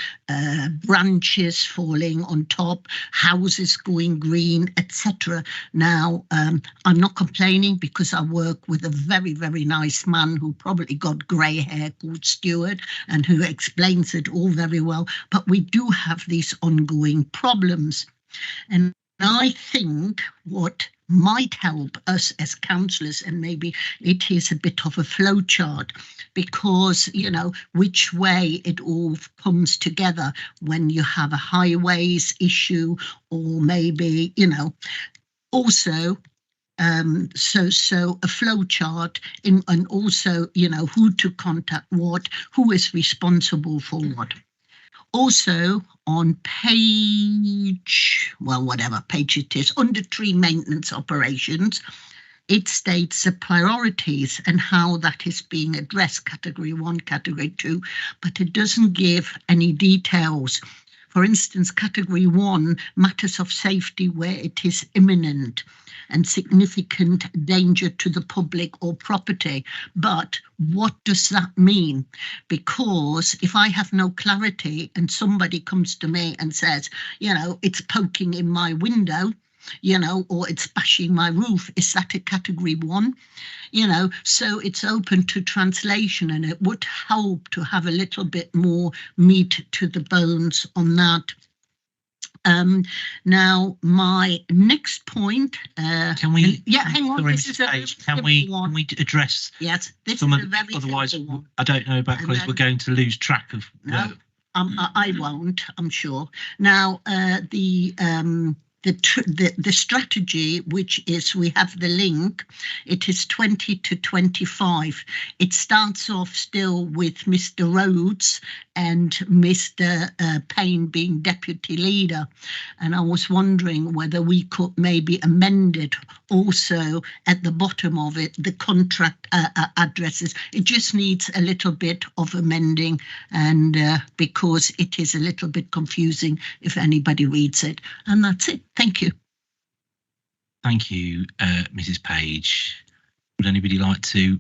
branches falling on top, houses going green, etc. Now, I'm not complaining because I work with a very, very nice man who probably got grey hair called Stuart and who explains it all very well. But we do have these ongoing problems. And I think what might help us as councillors, and maybe it is a bit of a flow chart, because, you know, which way it all comes together when you have a highways issue, or maybe, you know, also so a flow chart and also, you know, who to contact what, who is responsible for what. Also on page, well, whatever page it is, under tree maintenance operations, it states the priorities and how that is being addressed, category 1, category 2, but it doesn't give any details. For instance, category 1, matters of safety where it is imminent and significant danger to the public or property. But what does that mean? Because if I have no clarity and somebody comes to me and says, you know, it's poking in my window, you know, or it's bashing my roof, is that a category 1? You know, so it's open to translation, and it would help to have a little bit more meat to the bones on that. Now, my next point. Can we? Yeah, hang on. Sorry, This is a Page, can we address? Yes, this some is a very otherwise, simple one. I don't know about colleagues. We're going to lose track of. No, I won't. I'm sure. Now, the the strategy, which is, we have the link, it is 20 to 25. It starts off still with Mr. Rhodes and Mr. Payne being deputy leader. And I was wondering whether we could maybe amend it also at the bottom of it, the contract addresses. It just needs a little bit of amending, and because it is a little bit confusing if anybody reads it. And that's it. Thank you. Thank you, Mrs. Page. Would anybody like to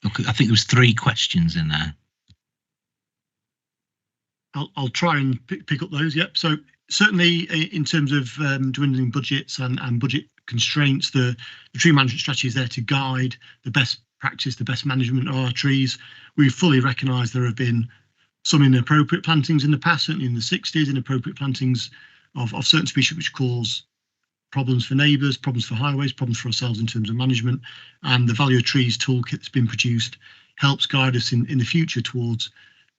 look at, I think there was 3 questions in there. I'll try and pick up those. Yep. So certainly in terms of dwindling budgets and budget constraints, the tree management strategy is there to guide the best practice, the best management of our trees. We fully recognise there have been some inappropriate plantings in the past, certainly in the 60s, inappropriate plantings of certain species which cause problems for neighbours, problems for highways, problems for ourselves in terms of management. And the Value of Trees toolkit that's been produced helps guide us in the future towards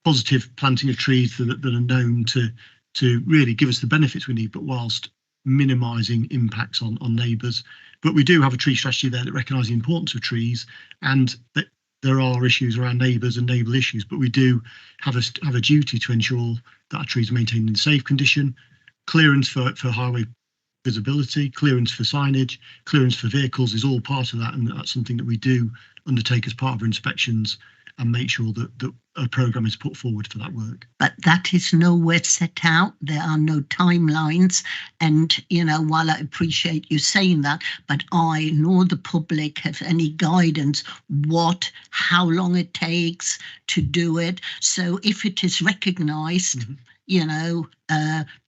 positive planting of trees that are known to really give us the benefits we need, but whilst minimising impacts on neighbours. But we do have a tree strategy there that recognises the importance of trees, and that there are issues around neighbours and neighbourly issues, but we do have a duty to ensure that our trees are maintained in safe condition, clearance for highway visibility, clearance for signage, clearance for vehicles is all part of that, and that's something that we do undertake as part of our inspections and make sure that a programme is put forward for that work. But that is nowhere set out. There are no timelines. And, you know, while I appreciate you saying that, but I nor the public have any guidance how long it takes to do it. So if it is recognised, you know,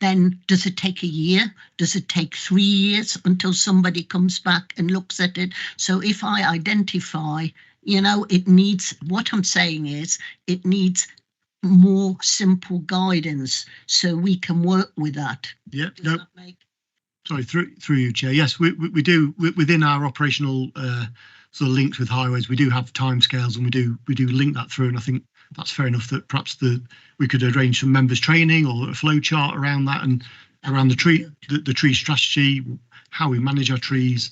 then does it take a year? Does it take 3 years until somebody comes back and looks at it? So if I identify, you know, it needs, what I'm saying is, it needs more simple guidance so we can work with that. Yeah, no, sorry, through you, Chair. Yes, we do, within our operational sort of links with highways, we do have timescales, and we do link that through, and I think that's fair enough that perhaps we could arrange some members training or a flow chart around that, and around the tree strategy, how we manage our trees,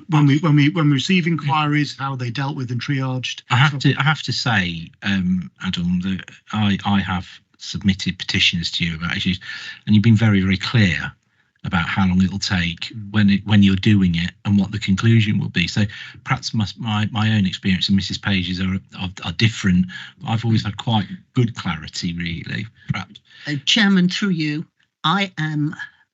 when we receive inquiries, how they dealt with and triaged. I have to say, Adam, that I have submitted petitions to you about issues, and you've been very, very clear about how long it'll take when you're doing it and what the conclusion will be. So perhaps my own experience and Mrs. Page's are different. I've always had quite good clarity, really. Perhaps. Chairman, through you,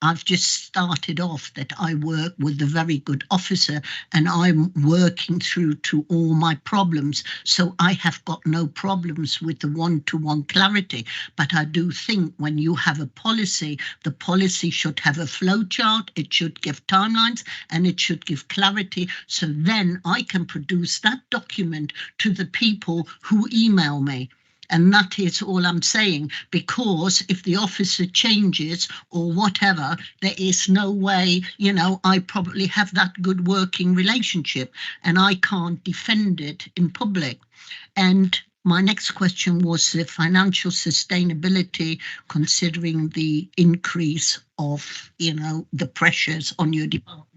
I've just started off that I work with a very good officer, and I'm working through to all my problems. So I have got no problems with the one-to-one clarity. But I do think when you have a policy, the policy should have a flow chart, it should give timelines, and it should give clarity. So then I can produce that document to the people who email me. And that is all I'm saying, because if the officer changes or whatever, there is no way, you know, I probably have that good working relationship and I can't defend it in public. And my next question was the financial sustainability, considering the increase of, you know, the pressures on your department.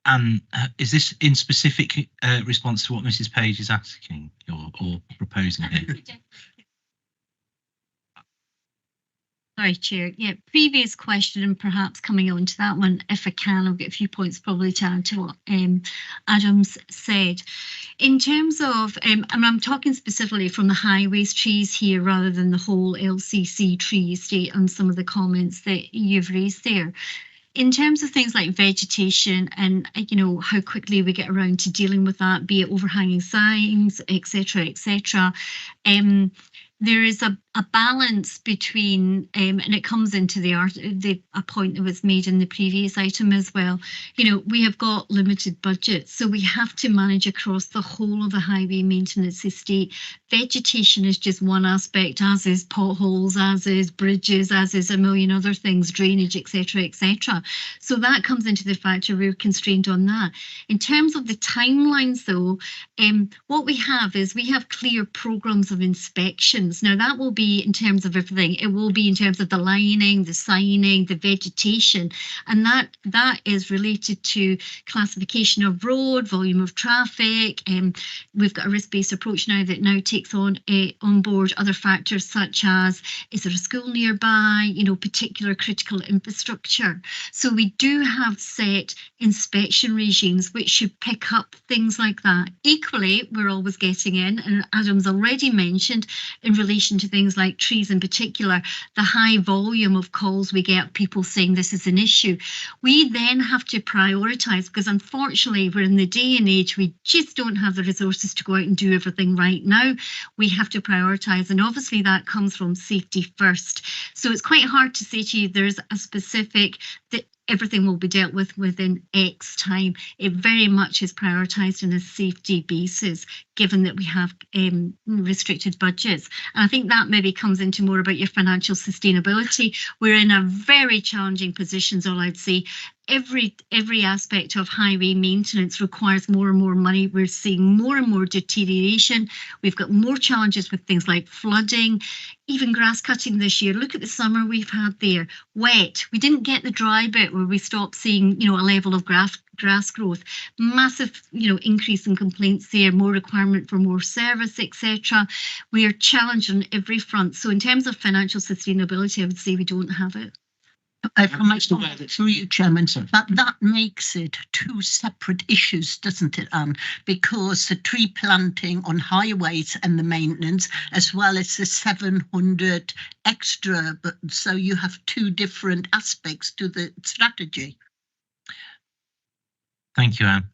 And is this in specific response to what Mrs. Page is asking or proposing here? Sorry, Chair. Yeah, previous question, and perhaps coming on to that one, if I can, I'll get a few points probably to add to what Adam's said. In terms of, and I'm talking specifically from the highways trees here rather than the whole LCC tree estate and some of the comments that you've raised there. In terms of things like vegetation and, you know, how quickly we get around to dealing with that, be it overhanging signs, etc., etc., there is a balance between, and it comes into a point that was made in the previous item as well. You know, we have got limited budgets, so we have to manage across the whole of the highway maintenance estate. Vegetation is just one aspect, as is potholes, as is bridges, as is a million other things, drainage, etc., etc. So that comes into the factor, we're constrained on that. In terms of the timelines, though, what we have is we have clear programs of inspections. Now that will be be in terms of everything. It will be in terms of the lining, the signing, the vegetation, and that is related to classification of road, volume of traffic. We've got a risk-based approach now that now takes on board other factors such as, is there a school nearby, you know, particular critical infrastructure. So we do have set inspection regimes which should pick up things like that. Equally, we're always getting in, and Adam's already mentioned in relation to things like trees in particular, the high volume of calls we get, people saying this is an issue. We then have to prioritise, because unfortunately we're in the day and age we just don't have the resources to go out and do everything right now. We have to prioritise, and obviously that comes from safety first. So it's quite hard to say to you there's a specific that everything will be dealt with within X time. It very much is prioritised on a safety basis, given that we have restricted budgets. And I think that maybe comes into more about your financial sustainability. We're in a very challenging position, all I'd say. Every aspect of highway maintenance requires more and more money. We're seeing more and more deterioration. We've got more challenges with things like flooding, even grass cutting this year. Look at the summer we've had there. Wet. We didn't get the dry bit where we stopped seeing, you know, a level of grass growth. Massive, you know, increase in complaints there, more requirement for more service, etc. We are challenged on every front. So in terms of financial sustainability, I would say we don't have it. If I might through you, Chairman, that makes it two separate issues, doesn't it, Anne? Because the tree planting on highways and the maintenance, as well as the 700 extra, but so you have two different aspects to the strategy. Thank you, Anne.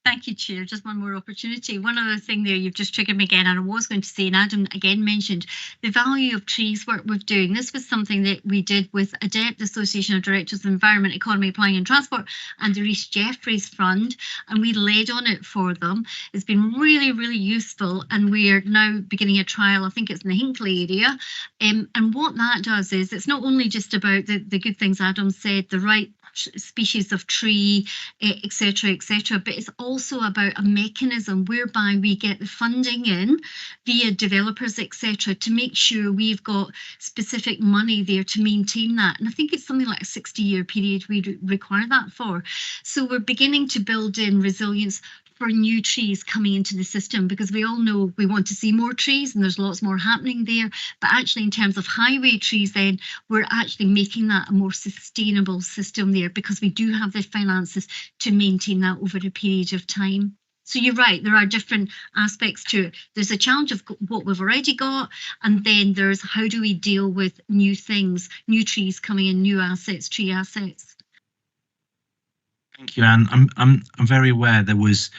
Thank you, Chair. Just one more opportunity. One other thing there, you've just triggered me again, and I was going to say, and Adam again mentioned, the value of trees work we're doing. This was something that we did with ADEPT, the Association of Directors of Environment, Economy, Planning and Transport, and the Rhys Jeffries Fund, and we led on it for them. It's been really, really useful, and we are now beginning a trial, I think it's in the Hinckley area. And what that does is, it's not only just about the good things Adam said, the right species of tree, etc., but it's also about a mechanism whereby we get the funding in via developers, etc., to make sure we've got specific money there to maintain that. And I think it's something like a 60-year period we require that for. So we're beginning to build in resilience for new trees coming into the system, because we all know we want to see more trees and there's lots more happening there. But actually, in terms of highway trees, then we're actually making that a more sustainable system there, because we do have the finances to maintain that over a period of time. So you're right, there are different aspects to it. There's a challenge of what we've already got, and then there's how do we deal with new things, new trees coming in, new assets, tree assets. Thank you, Anne. I'm very aware there was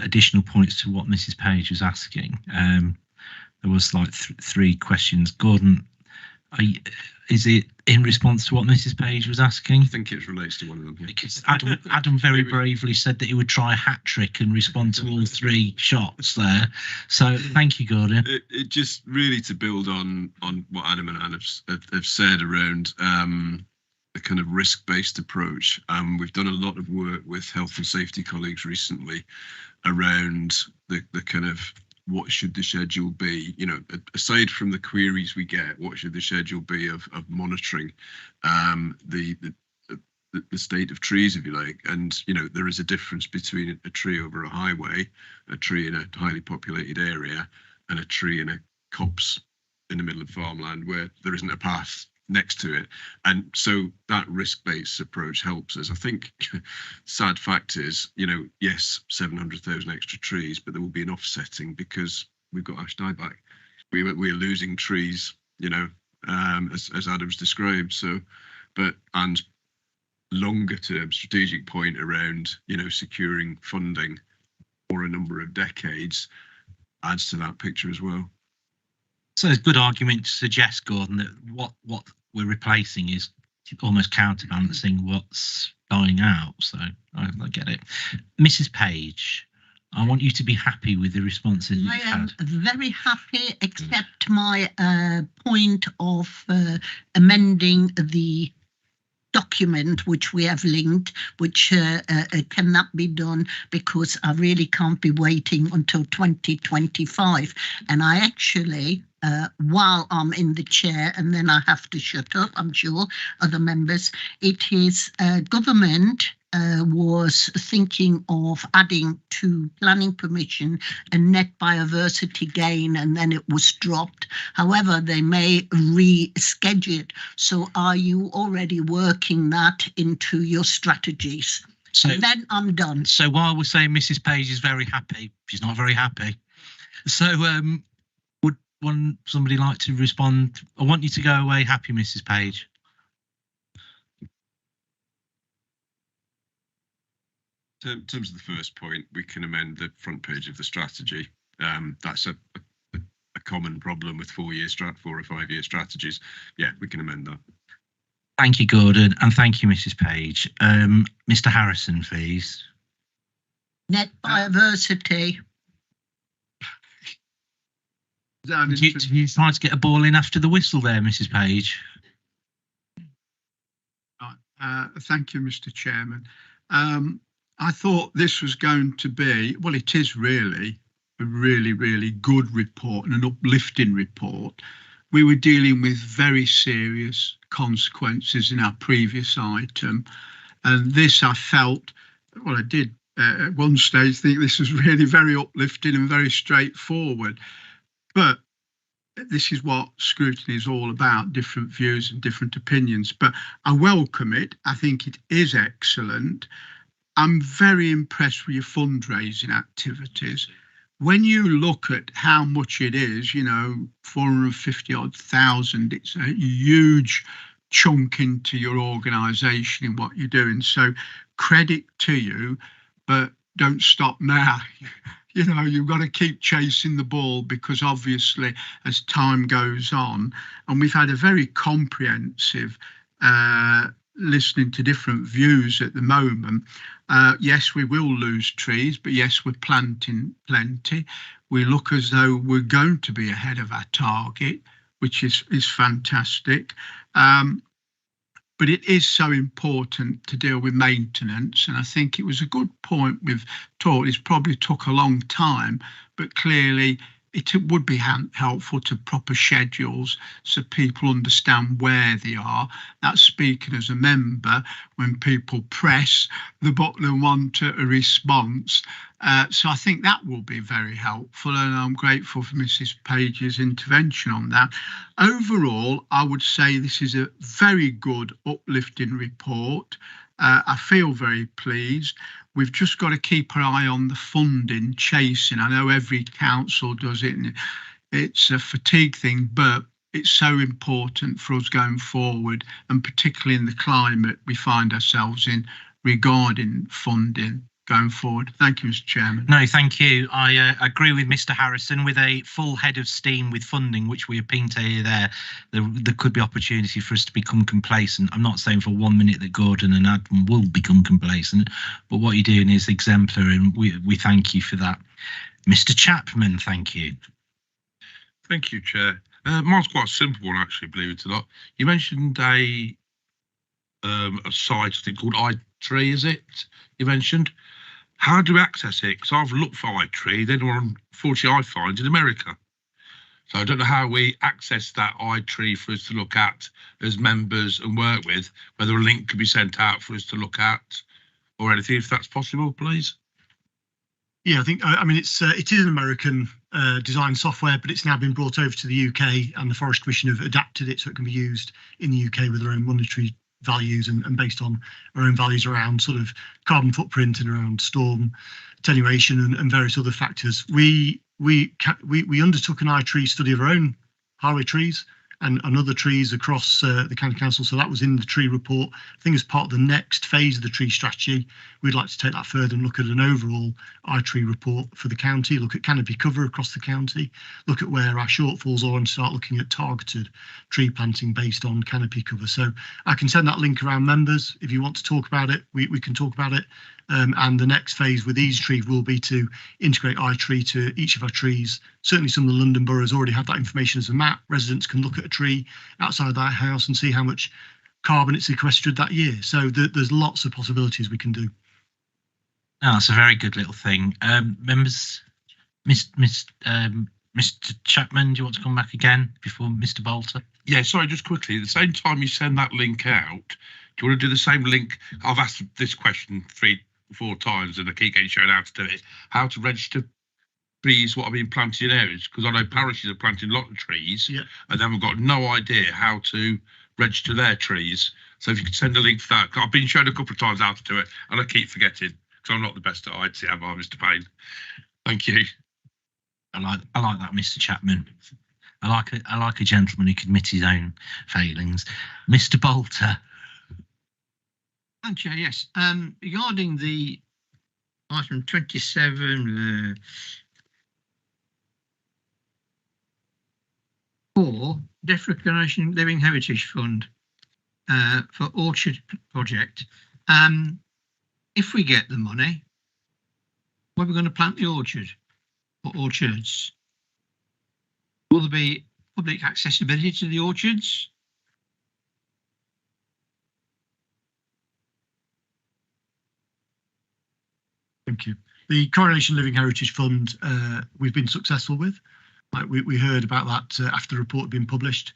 additional points to what Mrs. Page was asking. There was like three questions. Gordon, is it in response to what Mrs. Page was asking? I think it relates to one of them. Yeah. Because Adam very bravely said that he would try a hat trick and respond to all three shots there. So thank you, Gordon. It just really to build on what Adam and Anne have said around the kind of risk-based approach. We've done a lot of work with health and safety colleagues recently around the kind of what should the schedule be, you know, aside from the queries we get, what should the schedule be of monitoring the state of trees, if you like. And, you know, there is a difference between a tree over a highway, a tree in a highly populated area, and a tree in a copse in the middle of farmland where there isn't a path next to it. And so that risk-based approach helps us. I think sad fact is, you know, yes, 700,000 extra trees, but there will be an offsetting because we've got ash dieback. We're losing trees, you know, as Adam's described. So, and longer term strategic point around, you know, securing funding for a number of decades adds to that picture as well. So it's a good argument to suggest, Gordon, that what we're replacing is almost counterbalancing what's dying out. So I get it. Mrs. Page, I want you to be happy with the responses you've had. I am very happy, except my point of amending the document which we have linked, which cannot be done because I really can't be waiting until 2025. And I actually, while I'm in the chair, and then I have to shut up, I'm sure other members, it is government was thinking of adding to planning permission a net biodiversity gain, and then it was dropped. However, they may reschedule it. So are you already working that into your strategies? So Then I'm done. So while we're saying Mrs. Page is very happy, she's not very happy. So would somebody like to respond? I want you to go away happy, Mrs. Page. In terms of the first point, we can amend the front page of the strategy. That's a common problem with 4 or 5 year strategies. Yeah, we can amend that. Thank you, Gordon, and thank you, Mrs. Page. Mr. Harrison, please. Net biodiversity. Did you try to get a ball in after the whistle there, Mrs. Page? Thank you, Mr. Chairman. I thought this was going to be, well, it is really a really, really good report and an uplifting report. We were dealing with very serious consequences in our previous item. And this, I felt, well, I did at one stage think this was really very uplifting and very straightforward. But this is what scrutiny is all about, different views and different opinions. But I welcome it. I think it is excellent. I'm very impressed with your fundraising activities. When you look at how much it is, 450,000, it's a huge chunk into your organisation in what you're doing. So credit to you, but don't stop now. You've got to keep chasing the ball, because obviously as time goes on, and we've had a very comprehensive listening to different views at the moment. Yes, we will lose trees, but yes, we're planting plenty. We look as though we're going to be ahead of our target, which is fantastic. But it is so important to deal with maintenance. And I think it was a good point we've taught. It's probably took a long time, but clearly it would be helpful to proper schedules so people understand where they are. That's speaking as a member when people press the button and want a response. So I think that will be very helpful, and I'm grateful for Mrs. Page's intervention on that. Overall, I would say this is a very good uplifting report. I feel very pleased. We've just got to keep our eye on the funding, chasing. I know every council does it, and it's a fatigue thing, but it's so important for us going forward, and particularly in the climate we find ourselves in regarding funding going forward. Thank you, Mr. Chairman. No, thank you. I agree with Mr. Harrison. With a full head of steam with funding, which we appear to hear there could be opportunity for us to become complacent. I'm not saying for 1 minute that Gordon and Adam will become complacent, but what you're doing is exemplary, and we thank you for that. Mr. Chapman, thank you. Thank you, Chair. Mine's quite a simple one, actually, believe it or not. You mentioned a site, I think, called iTree, is it? You mentioned. How do we access it? Because I've looked for iTree, then unfortunately I find in America. So I don't know how we access that iTree for us to look at as members and work with, whether a link could be sent out for us to look at or anything, if that's possible, please. Yeah, it is an American design software, but it's now been brought over to the UK, and the Forest Commission have adapted it so it can be used in the UK with their own monetary values and based on our own values around sort of carbon footprint and around storm attenuation and various other factors. We undertook an iTree study of our own highway trees and other trees across the county council. So that was in the tree report. I think as part of the next phase of the tree strategy, we'd like to take that further and look at an overall iTree report for the county, look at canopy cover across the county, look at where our shortfalls are, and start looking at targeted tree planting based on canopy cover. So I can send that link around members. If you want to talk about it, we can talk about it. And the next phase with these trees will be to integrate iTree to each of our trees. Certainly some of the London boroughs already have that information as a map. Residents can look at a tree outside their house and see how much carbon it's sequestered that year. So there's lots of possibilities we can do. No, that's a very good little thing. Members, Mr. Chapman, do you want to come back again before Mr. Bolter? Yeah, sorry, just quickly. At the same time you send that link out, do you want to do the same link? I've asked this question 3-4 times and I keep getting shown how to do it. How to register trees, what are being planted in areas? Because I know parishes are planting a lot of trees, Yeah. and then we've got no idea how to register their trees. So if you could send a link for that. I've been shown a couple of times how to do it, and I keep forgetting because I'm not the best at IT, am I, Mr. Payne? Thank you. I like that, Mr. Chapman. I like a gentleman who can admit his own failings. Mr. Bolter. Thank you. Yes. Regarding the item 27, for Deaf Recognition Living Heritage Fund for Orchard Project. If we get the money, where are we going to plant the orchard or orchards? Will there be public accessibility to the orchards? Thank you. The Coronation Living Heritage Fund we've been successful with. We heard about that after the report had been published.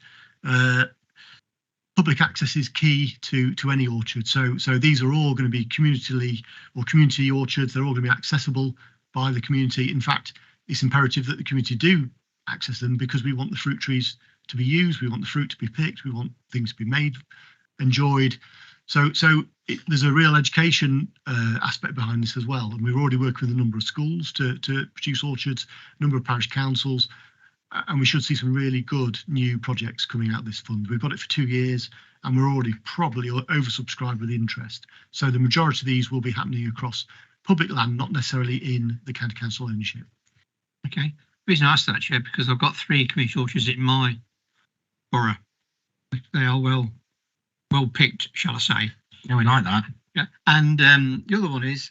Public access is key to any orchard. So these are all going to be community orchards. They're all going to be accessible by the community. In fact, it's imperative that the community do access them because we want the fruit trees to be used. We want the fruit to be picked. We want things to be made, enjoyed. So there's a real education aspect behind this as well. And we're already working with a number of schools to produce orchards, a number of parish councils, and we should see some really good new projects coming out of this fund. We've got it for 2 years and we're already probably oversubscribed with interest. So the majority of these will be happening across public land, not necessarily in the county council ownership. Okay. The reason I asked that, Chair, because I've got 3 community orchards in my borough. They are well picked, shall I say. Yeah, we like that. Yeah. And the other one is,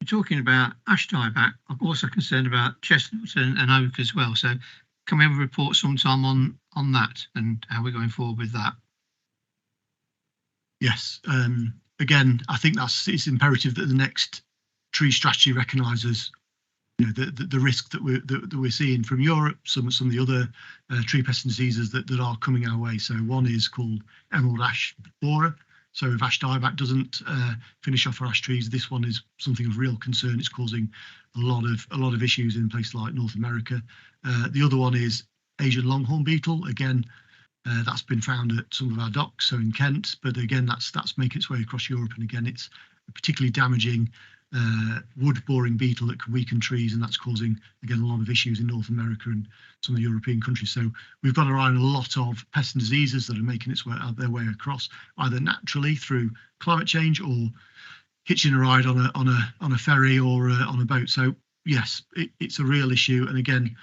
we're talking about ash dieback. I'm also concerned about chestnuts and oak as well. So can we have a report sometime on that and how we're going forward with that? Yes. Again, I think it's imperative that the next tree strategy recognises the risk that we're seeing from Europe, some of the other tree pests and diseases that are coming our way. So one is called emerald ash borer. So if ash dieback doesn't finish off our ash trees, this one is something of real concern. It's causing a lot of issues in places like North America. The other one is Asian longhorn beetle. Again, that's been found at some of our docks, so in Kent. But again, that's making its way across Europe, and again, it's a particularly damaging wood boring beetle that can weaken trees, and that's causing again a lot of issues in North America and some of the European countries. So we've got around a lot of pests and diseases that are making their way across, either naturally through climate change or hitching a ride on a ferry or on a boat. So yes, it's a real issue, and again,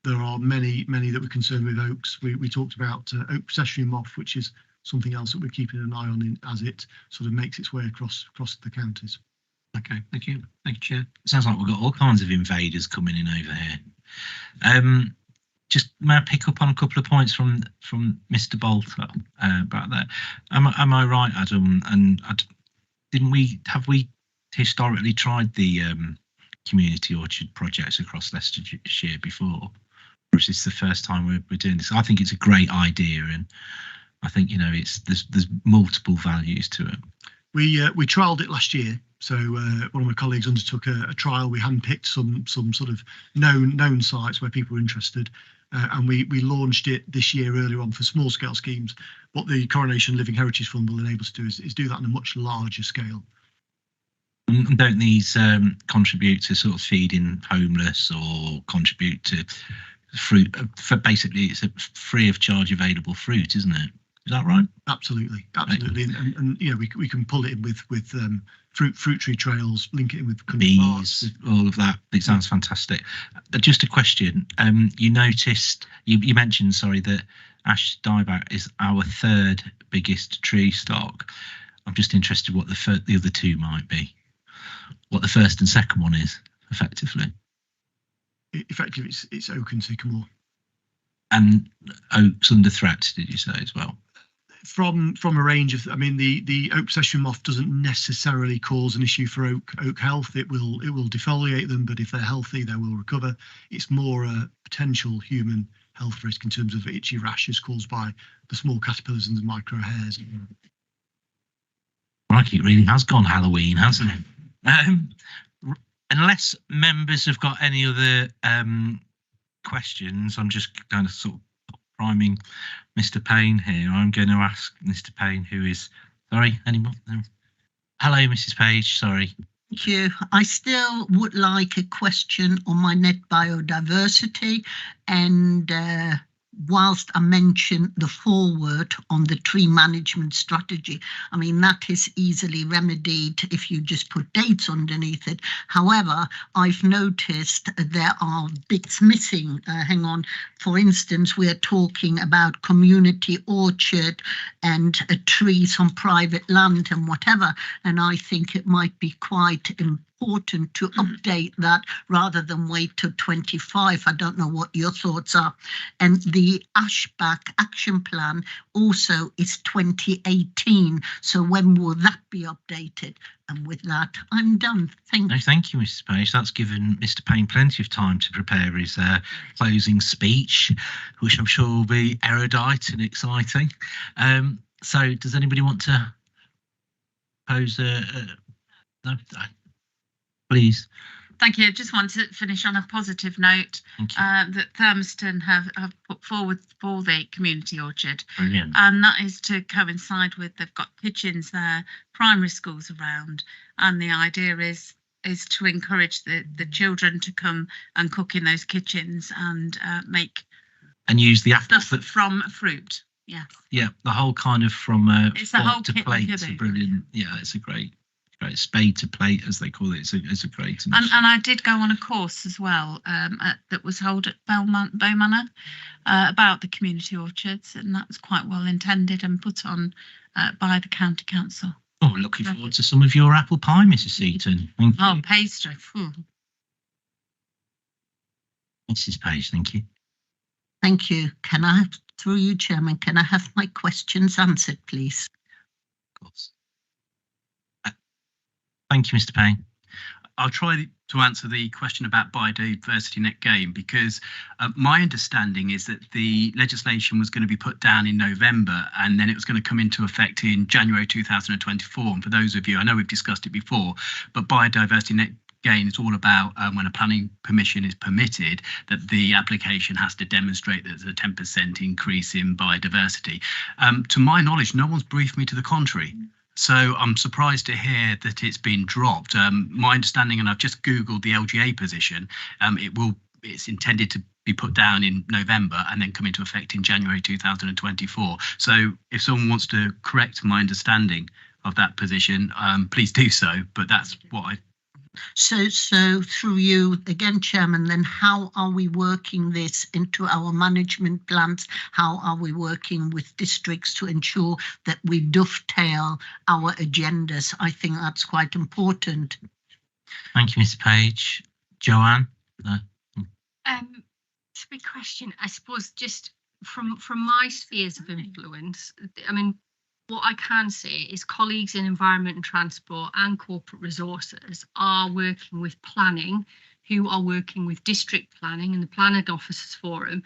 there are many that we're concerned with oaks. We talked about oak processionary moth, which is something else that we're keeping an eye on as it sort of makes its way across the counties. Okay, thank you, Chair. Sounds like we've got all kinds of invaders coming in over here. Just may I pick up on a couple of points from Mr. Bolter about that? Am I right, Adam? And have we historically tried the community orchard projects across Leicestershire before, or is this the first time we're doing this? I think it's a great idea, and I think there's multiple values to it. We trialled it last year. So one of my colleagues undertook a trial. We handpicked some sort of known sites where people were interested, and we launched it this year earlier on for small scale schemes. What the Coronation Living Heritage Fund will enable us to do is do that on a much larger scale. And don't these contribute to sort of feeding homeless or contribute to fruit? For basically, it's a free of charge available fruit, isn't it? Is that right? Absolutely. And we can pull it in with fruit tree trails, link it in with bees, all of that. It sounds fantastic. Just a question. You mentioned, that ash dieback is our 3rd biggest tree stock. I'm just interested what the other 2 might be. What the first and second one is, effectively. Effectively, it's oak and sycamore. And oak's under threat, did you say as well? from a range of, I mean, the oak possession moth doesn't necessarily cause an issue for oak health. It will defoliate them, but if they're healthy, they will recover. It's more a potential human health risk in terms of itchy rashes caused by the small caterpillars and the micro hairs. Crikey, it really has gone Halloween, hasn't it? Unless members have got any other questions, I'm just kind of sort of priming Mr. Payne here. I'm going to ask Mr. Payne, who is, sorry, anyone? No. Hello, Mrs. Page, sorry. Thank you. I still would like a question on my net biodiversity, and whilst I mentioned the foreword on the tree management strategy, I mean, that is easily remedied if you just put dates underneath it. However, I've noticed there are bits missing. Hang on. For instance, we're talking about community orchard and trees on private land and whatever. And I think it might be quite important to update that rather than wait till 25. I don't know what your thoughts are. And the Ashback Action Plan also is 2018. So when will that be updated? And with that, I'm done. Thank you. Thank you, Mrs. Page. That's given Mr. Payne plenty of time to prepare his closing speech, which I'm sure will be erudite and exciting. So does anybody want to pose no, please? Thank you. I just want to finish on a positive note that Thurmaston have put forward for the community orchard. Brilliant. And that is to coincide with, they've got kitchens there, primary schools around, and the idea is to encourage the children to come and cook in those kitchens and make and use the stuff from fruit. Yeah. Yeah, the whole kind of from it's the whole to kit plate. and It's brilliant. Yeah, it's a great spade to plate, as they call it. It's a great. And I did go on a course as well that was held at Bow Manor about the community orchards, and that was quite well intended and put on by the county council. Oh, looking forward to some of your apple pie, Mrs. Seaton. Thank you. Oh, pastry. Mrs. Page, thank you. Thank you. Can I, through you, Chairman, can I have my questions answered, please? Of course. Thank you, Mr. Payne. I'll try to answer the question about biodiversity net gain, because my understanding is that the legislation was going to be put down in November and then it was going to come into effect in January 2024. And for those of you, I know we've discussed it before, but biodiversity net gain is all about when a planning permission is permitted, that the application has to demonstrate that there's a 10% increase in biodiversity. To my knowledge, no one's briefed me to the contrary. So I'm surprised to hear that it's been dropped. My understanding, and I've just Googled the LGA position, it's intended to be put down in November and then come into effect in January 2024. So if someone wants to correct my understanding of that position, please do so. But that's what I. So through you again, Chairman, then how are we working this into our management plans? How are we working with districts to ensure that we dovetail our agendas? I think that's quite important. Thank you, Mr. Page. Joanne? It's a big question. I suppose just from my spheres of influence, I mean, what I can say is colleagues in environment and transport and corporate resources are working with planning, who are working with district planning and the Planning Officers Forum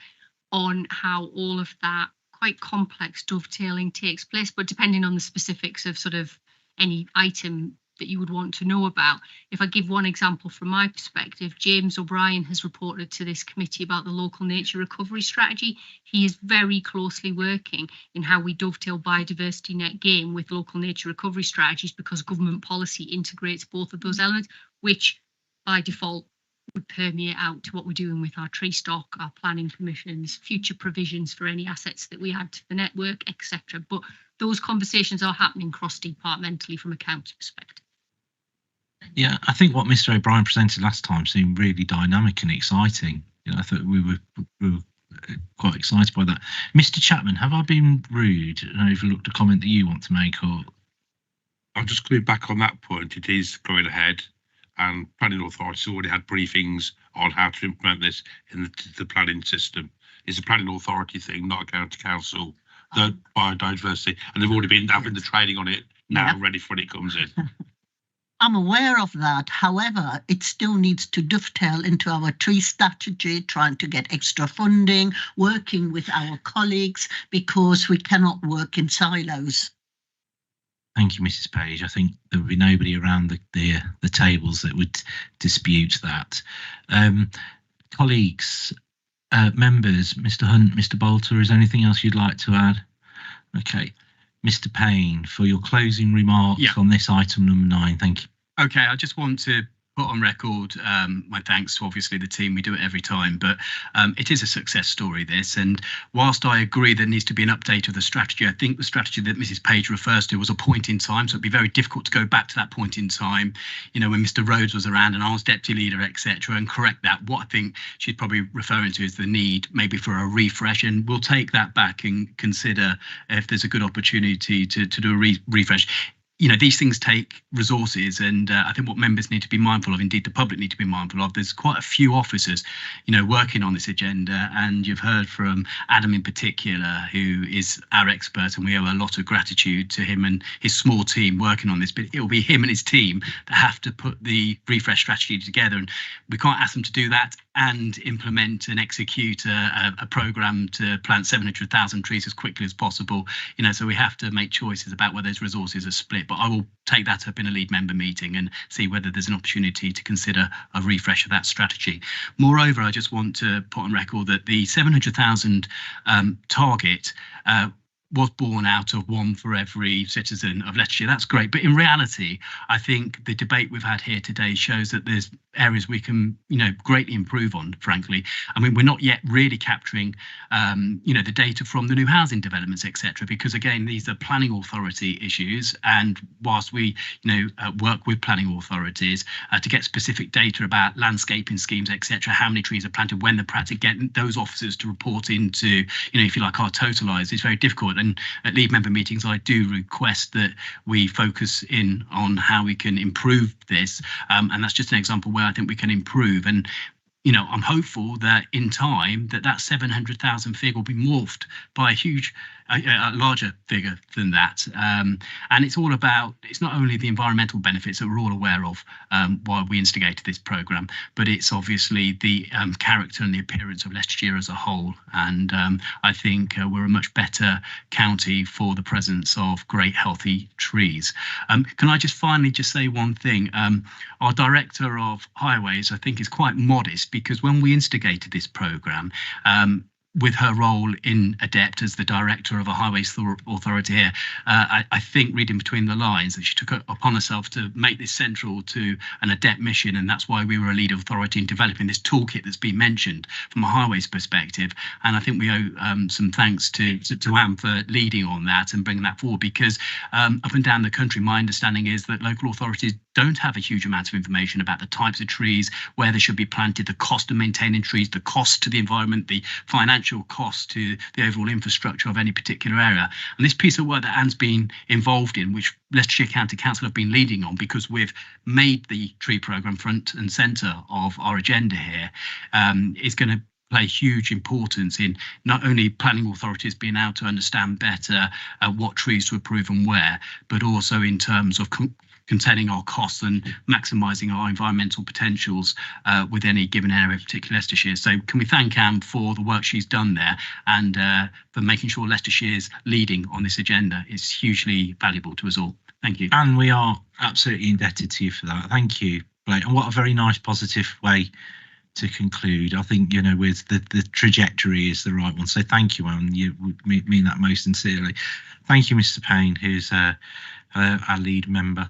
on how all of that quite complex dovetailing takes place, but depending on the specifics of sort of any item that you would want to know about. If I give one example from my perspective, James O'Brien has reported to this committee about the local nature recovery strategy. He is very closely working in how we dovetail biodiversity net gain with local nature recovery strategies, because government policy integrates both of those elements, which by default would permeate out to what we're doing with our tree stock, our planning permissions, future provisions for any assets that we add to the network, etc. But those conversations are happening cross-departmentally from a county perspective. Yeah, I think what Mr. O'Brien presented last time seemed really dynamic and exciting. You know, I thought we were quite excited by that. Mr. Chapman, have I been rude and overlooked a comment that you want to make? Or I'm just coming back on that point. It is going ahead, and planning authorities already had briefings on how to implement this in the planning system. It's a planning authority thing, not a county council the biodiversity, and they've already been having the training on it now, ready for when it comes in. I'm aware of that. However, it still needs to dovetail into our tree strategy, trying to get extra funding, working with our colleagues, because we cannot work in silos. Thank you, Mrs. Page. I think there would be nobody around the tables that would dispute that. Colleagues, members, Mr. Hunt, Mr. Bolter, is there anything else you'd like to add? Okay. Mr. Payne, for your closing remarks on this item number 9. Thank you. Okay, I just want to put on record my thanks to obviously the team. We do it every time, but it is a success story, this. And whilst I agree there needs to be an update of the strategy, I think the strategy that Mrs. Page refers to was a point in time. So it'd be very difficult to go back to that point in time, you know, when Mr. Rhodes was around and I was deputy leader, etc., and correct that. What I think she's probably referring to is the need maybe for a refresh, and we'll take that back and consider if there's a good opportunity to do a refresh. You know, these things take resources, and I think what members need to be mindful of, indeed the public need to be mindful of, there's quite a few officers, you know, working on this agenda, and you've heard from Adam in particular, who is our expert, and we owe a lot of gratitude to him and his small team working on this, but it will be him and his team that have to put the refresh strategy together, and we can't ask them to do that and implement and execute a program to plant 700,000 trees as quickly as possible. You know, so we have to make choices about where those resources are split. But I will take that up in a lead member meeting and see whether there's an opportunity to consider a refresh of that strategy. Moreover, I just want to put on record that the 700,000 target was born out of one for every citizen of Leicestershire. That's great. But in reality, I think the debate we've had here today shows that there's areas we can, you know, greatly improve on, frankly. I mean, we're not yet really capturing, you know, the data from the new housing developments, etc., because, again, these are planning authority issues. And whilst we, you know, work with planning authorities to get specific data about landscaping schemes, etc., how many trees are planted, when they're planted, getting those officers to report into, you know, if you like, our totalised, it's very difficult. And at lead member meetings, I do request that we focus in on how we can improve this. And that's just an example where I think we can improve. And, you know, I'm hopeful that in time that 700,000 figure will be morphed by a larger figure than that. And it's all about, it's not only the environmental benefits that we're all aware of while we instigated this programme, but it's obviously the character and the appearance of Leicestershire as a whole. And I think we're a much better county for the presence of great healthy trees. Can I just finally just say one thing? Our director of highways, I think, is quite modest, because when we instigated this programme, with her role in ADEPT as the director of a highways authority here, I think, reading between the lines, that she took it upon herself to make this central to an ADEPT mission, and that's why we were a lead authority in developing this toolkit that's been mentioned from a highways perspective. And I think we owe some thanks to Anne for leading on that and bringing that forward, because up and down the country, my understanding is that local authorities don't have a huge amount of information about the types of trees, where they should be planted, the cost of maintaining trees, the cost to the environment, the financial cost to the overall infrastructure of any particular area. And this piece of work that Anne's been involved in, which Leicestershire County Council have been leading on, because we've made the tree programme front and centre of our agenda here, is going to play huge importance in not only planning authorities being able to understand better what trees to approve and where, but also in terms of containing our costs and maximising our environmental potentials with any given area, particularly Leicestershire. So can we thank Anne for the work she's done there, and for making sure Leicestershire's leading on this agenda is hugely valuable to us all. Thank you. And we are absolutely indebted to you for that. Thank you, Blake. And what a very nice, positive way to conclude. I think, you know, with the trajectory is the right one. So thank you, Anne. You mean that most sincerely. Thank you, Mr. Payne, who's our lead member.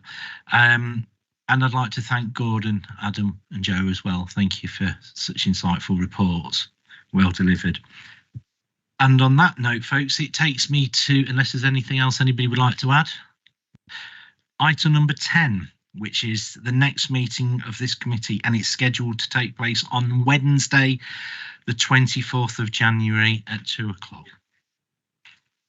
And I'd like to thank Gordon, Adam and Joe as well. Thank you for such insightful reports. Well delivered. And on that note, folks, it takes me to, unless there's anything else anybody would like to add, item number 10, which is the next meeting of this committee, and it's scheduled to take place on Wednesday, the 24th of January at 2 o'clock.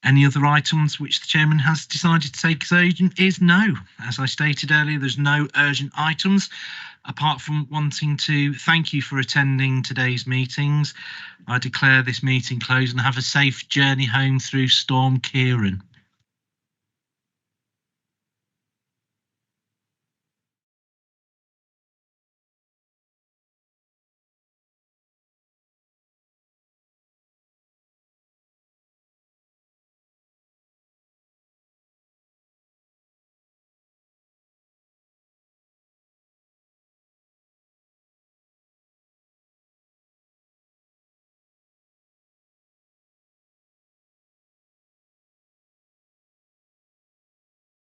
Any other items which the chairman has decided to take as urgent is no. As I stated earlier, there's no urgent items, apart from wanting to thank you for attending today's meetings. I declare this meeting closed and have a safe journey home through Storm Kieran.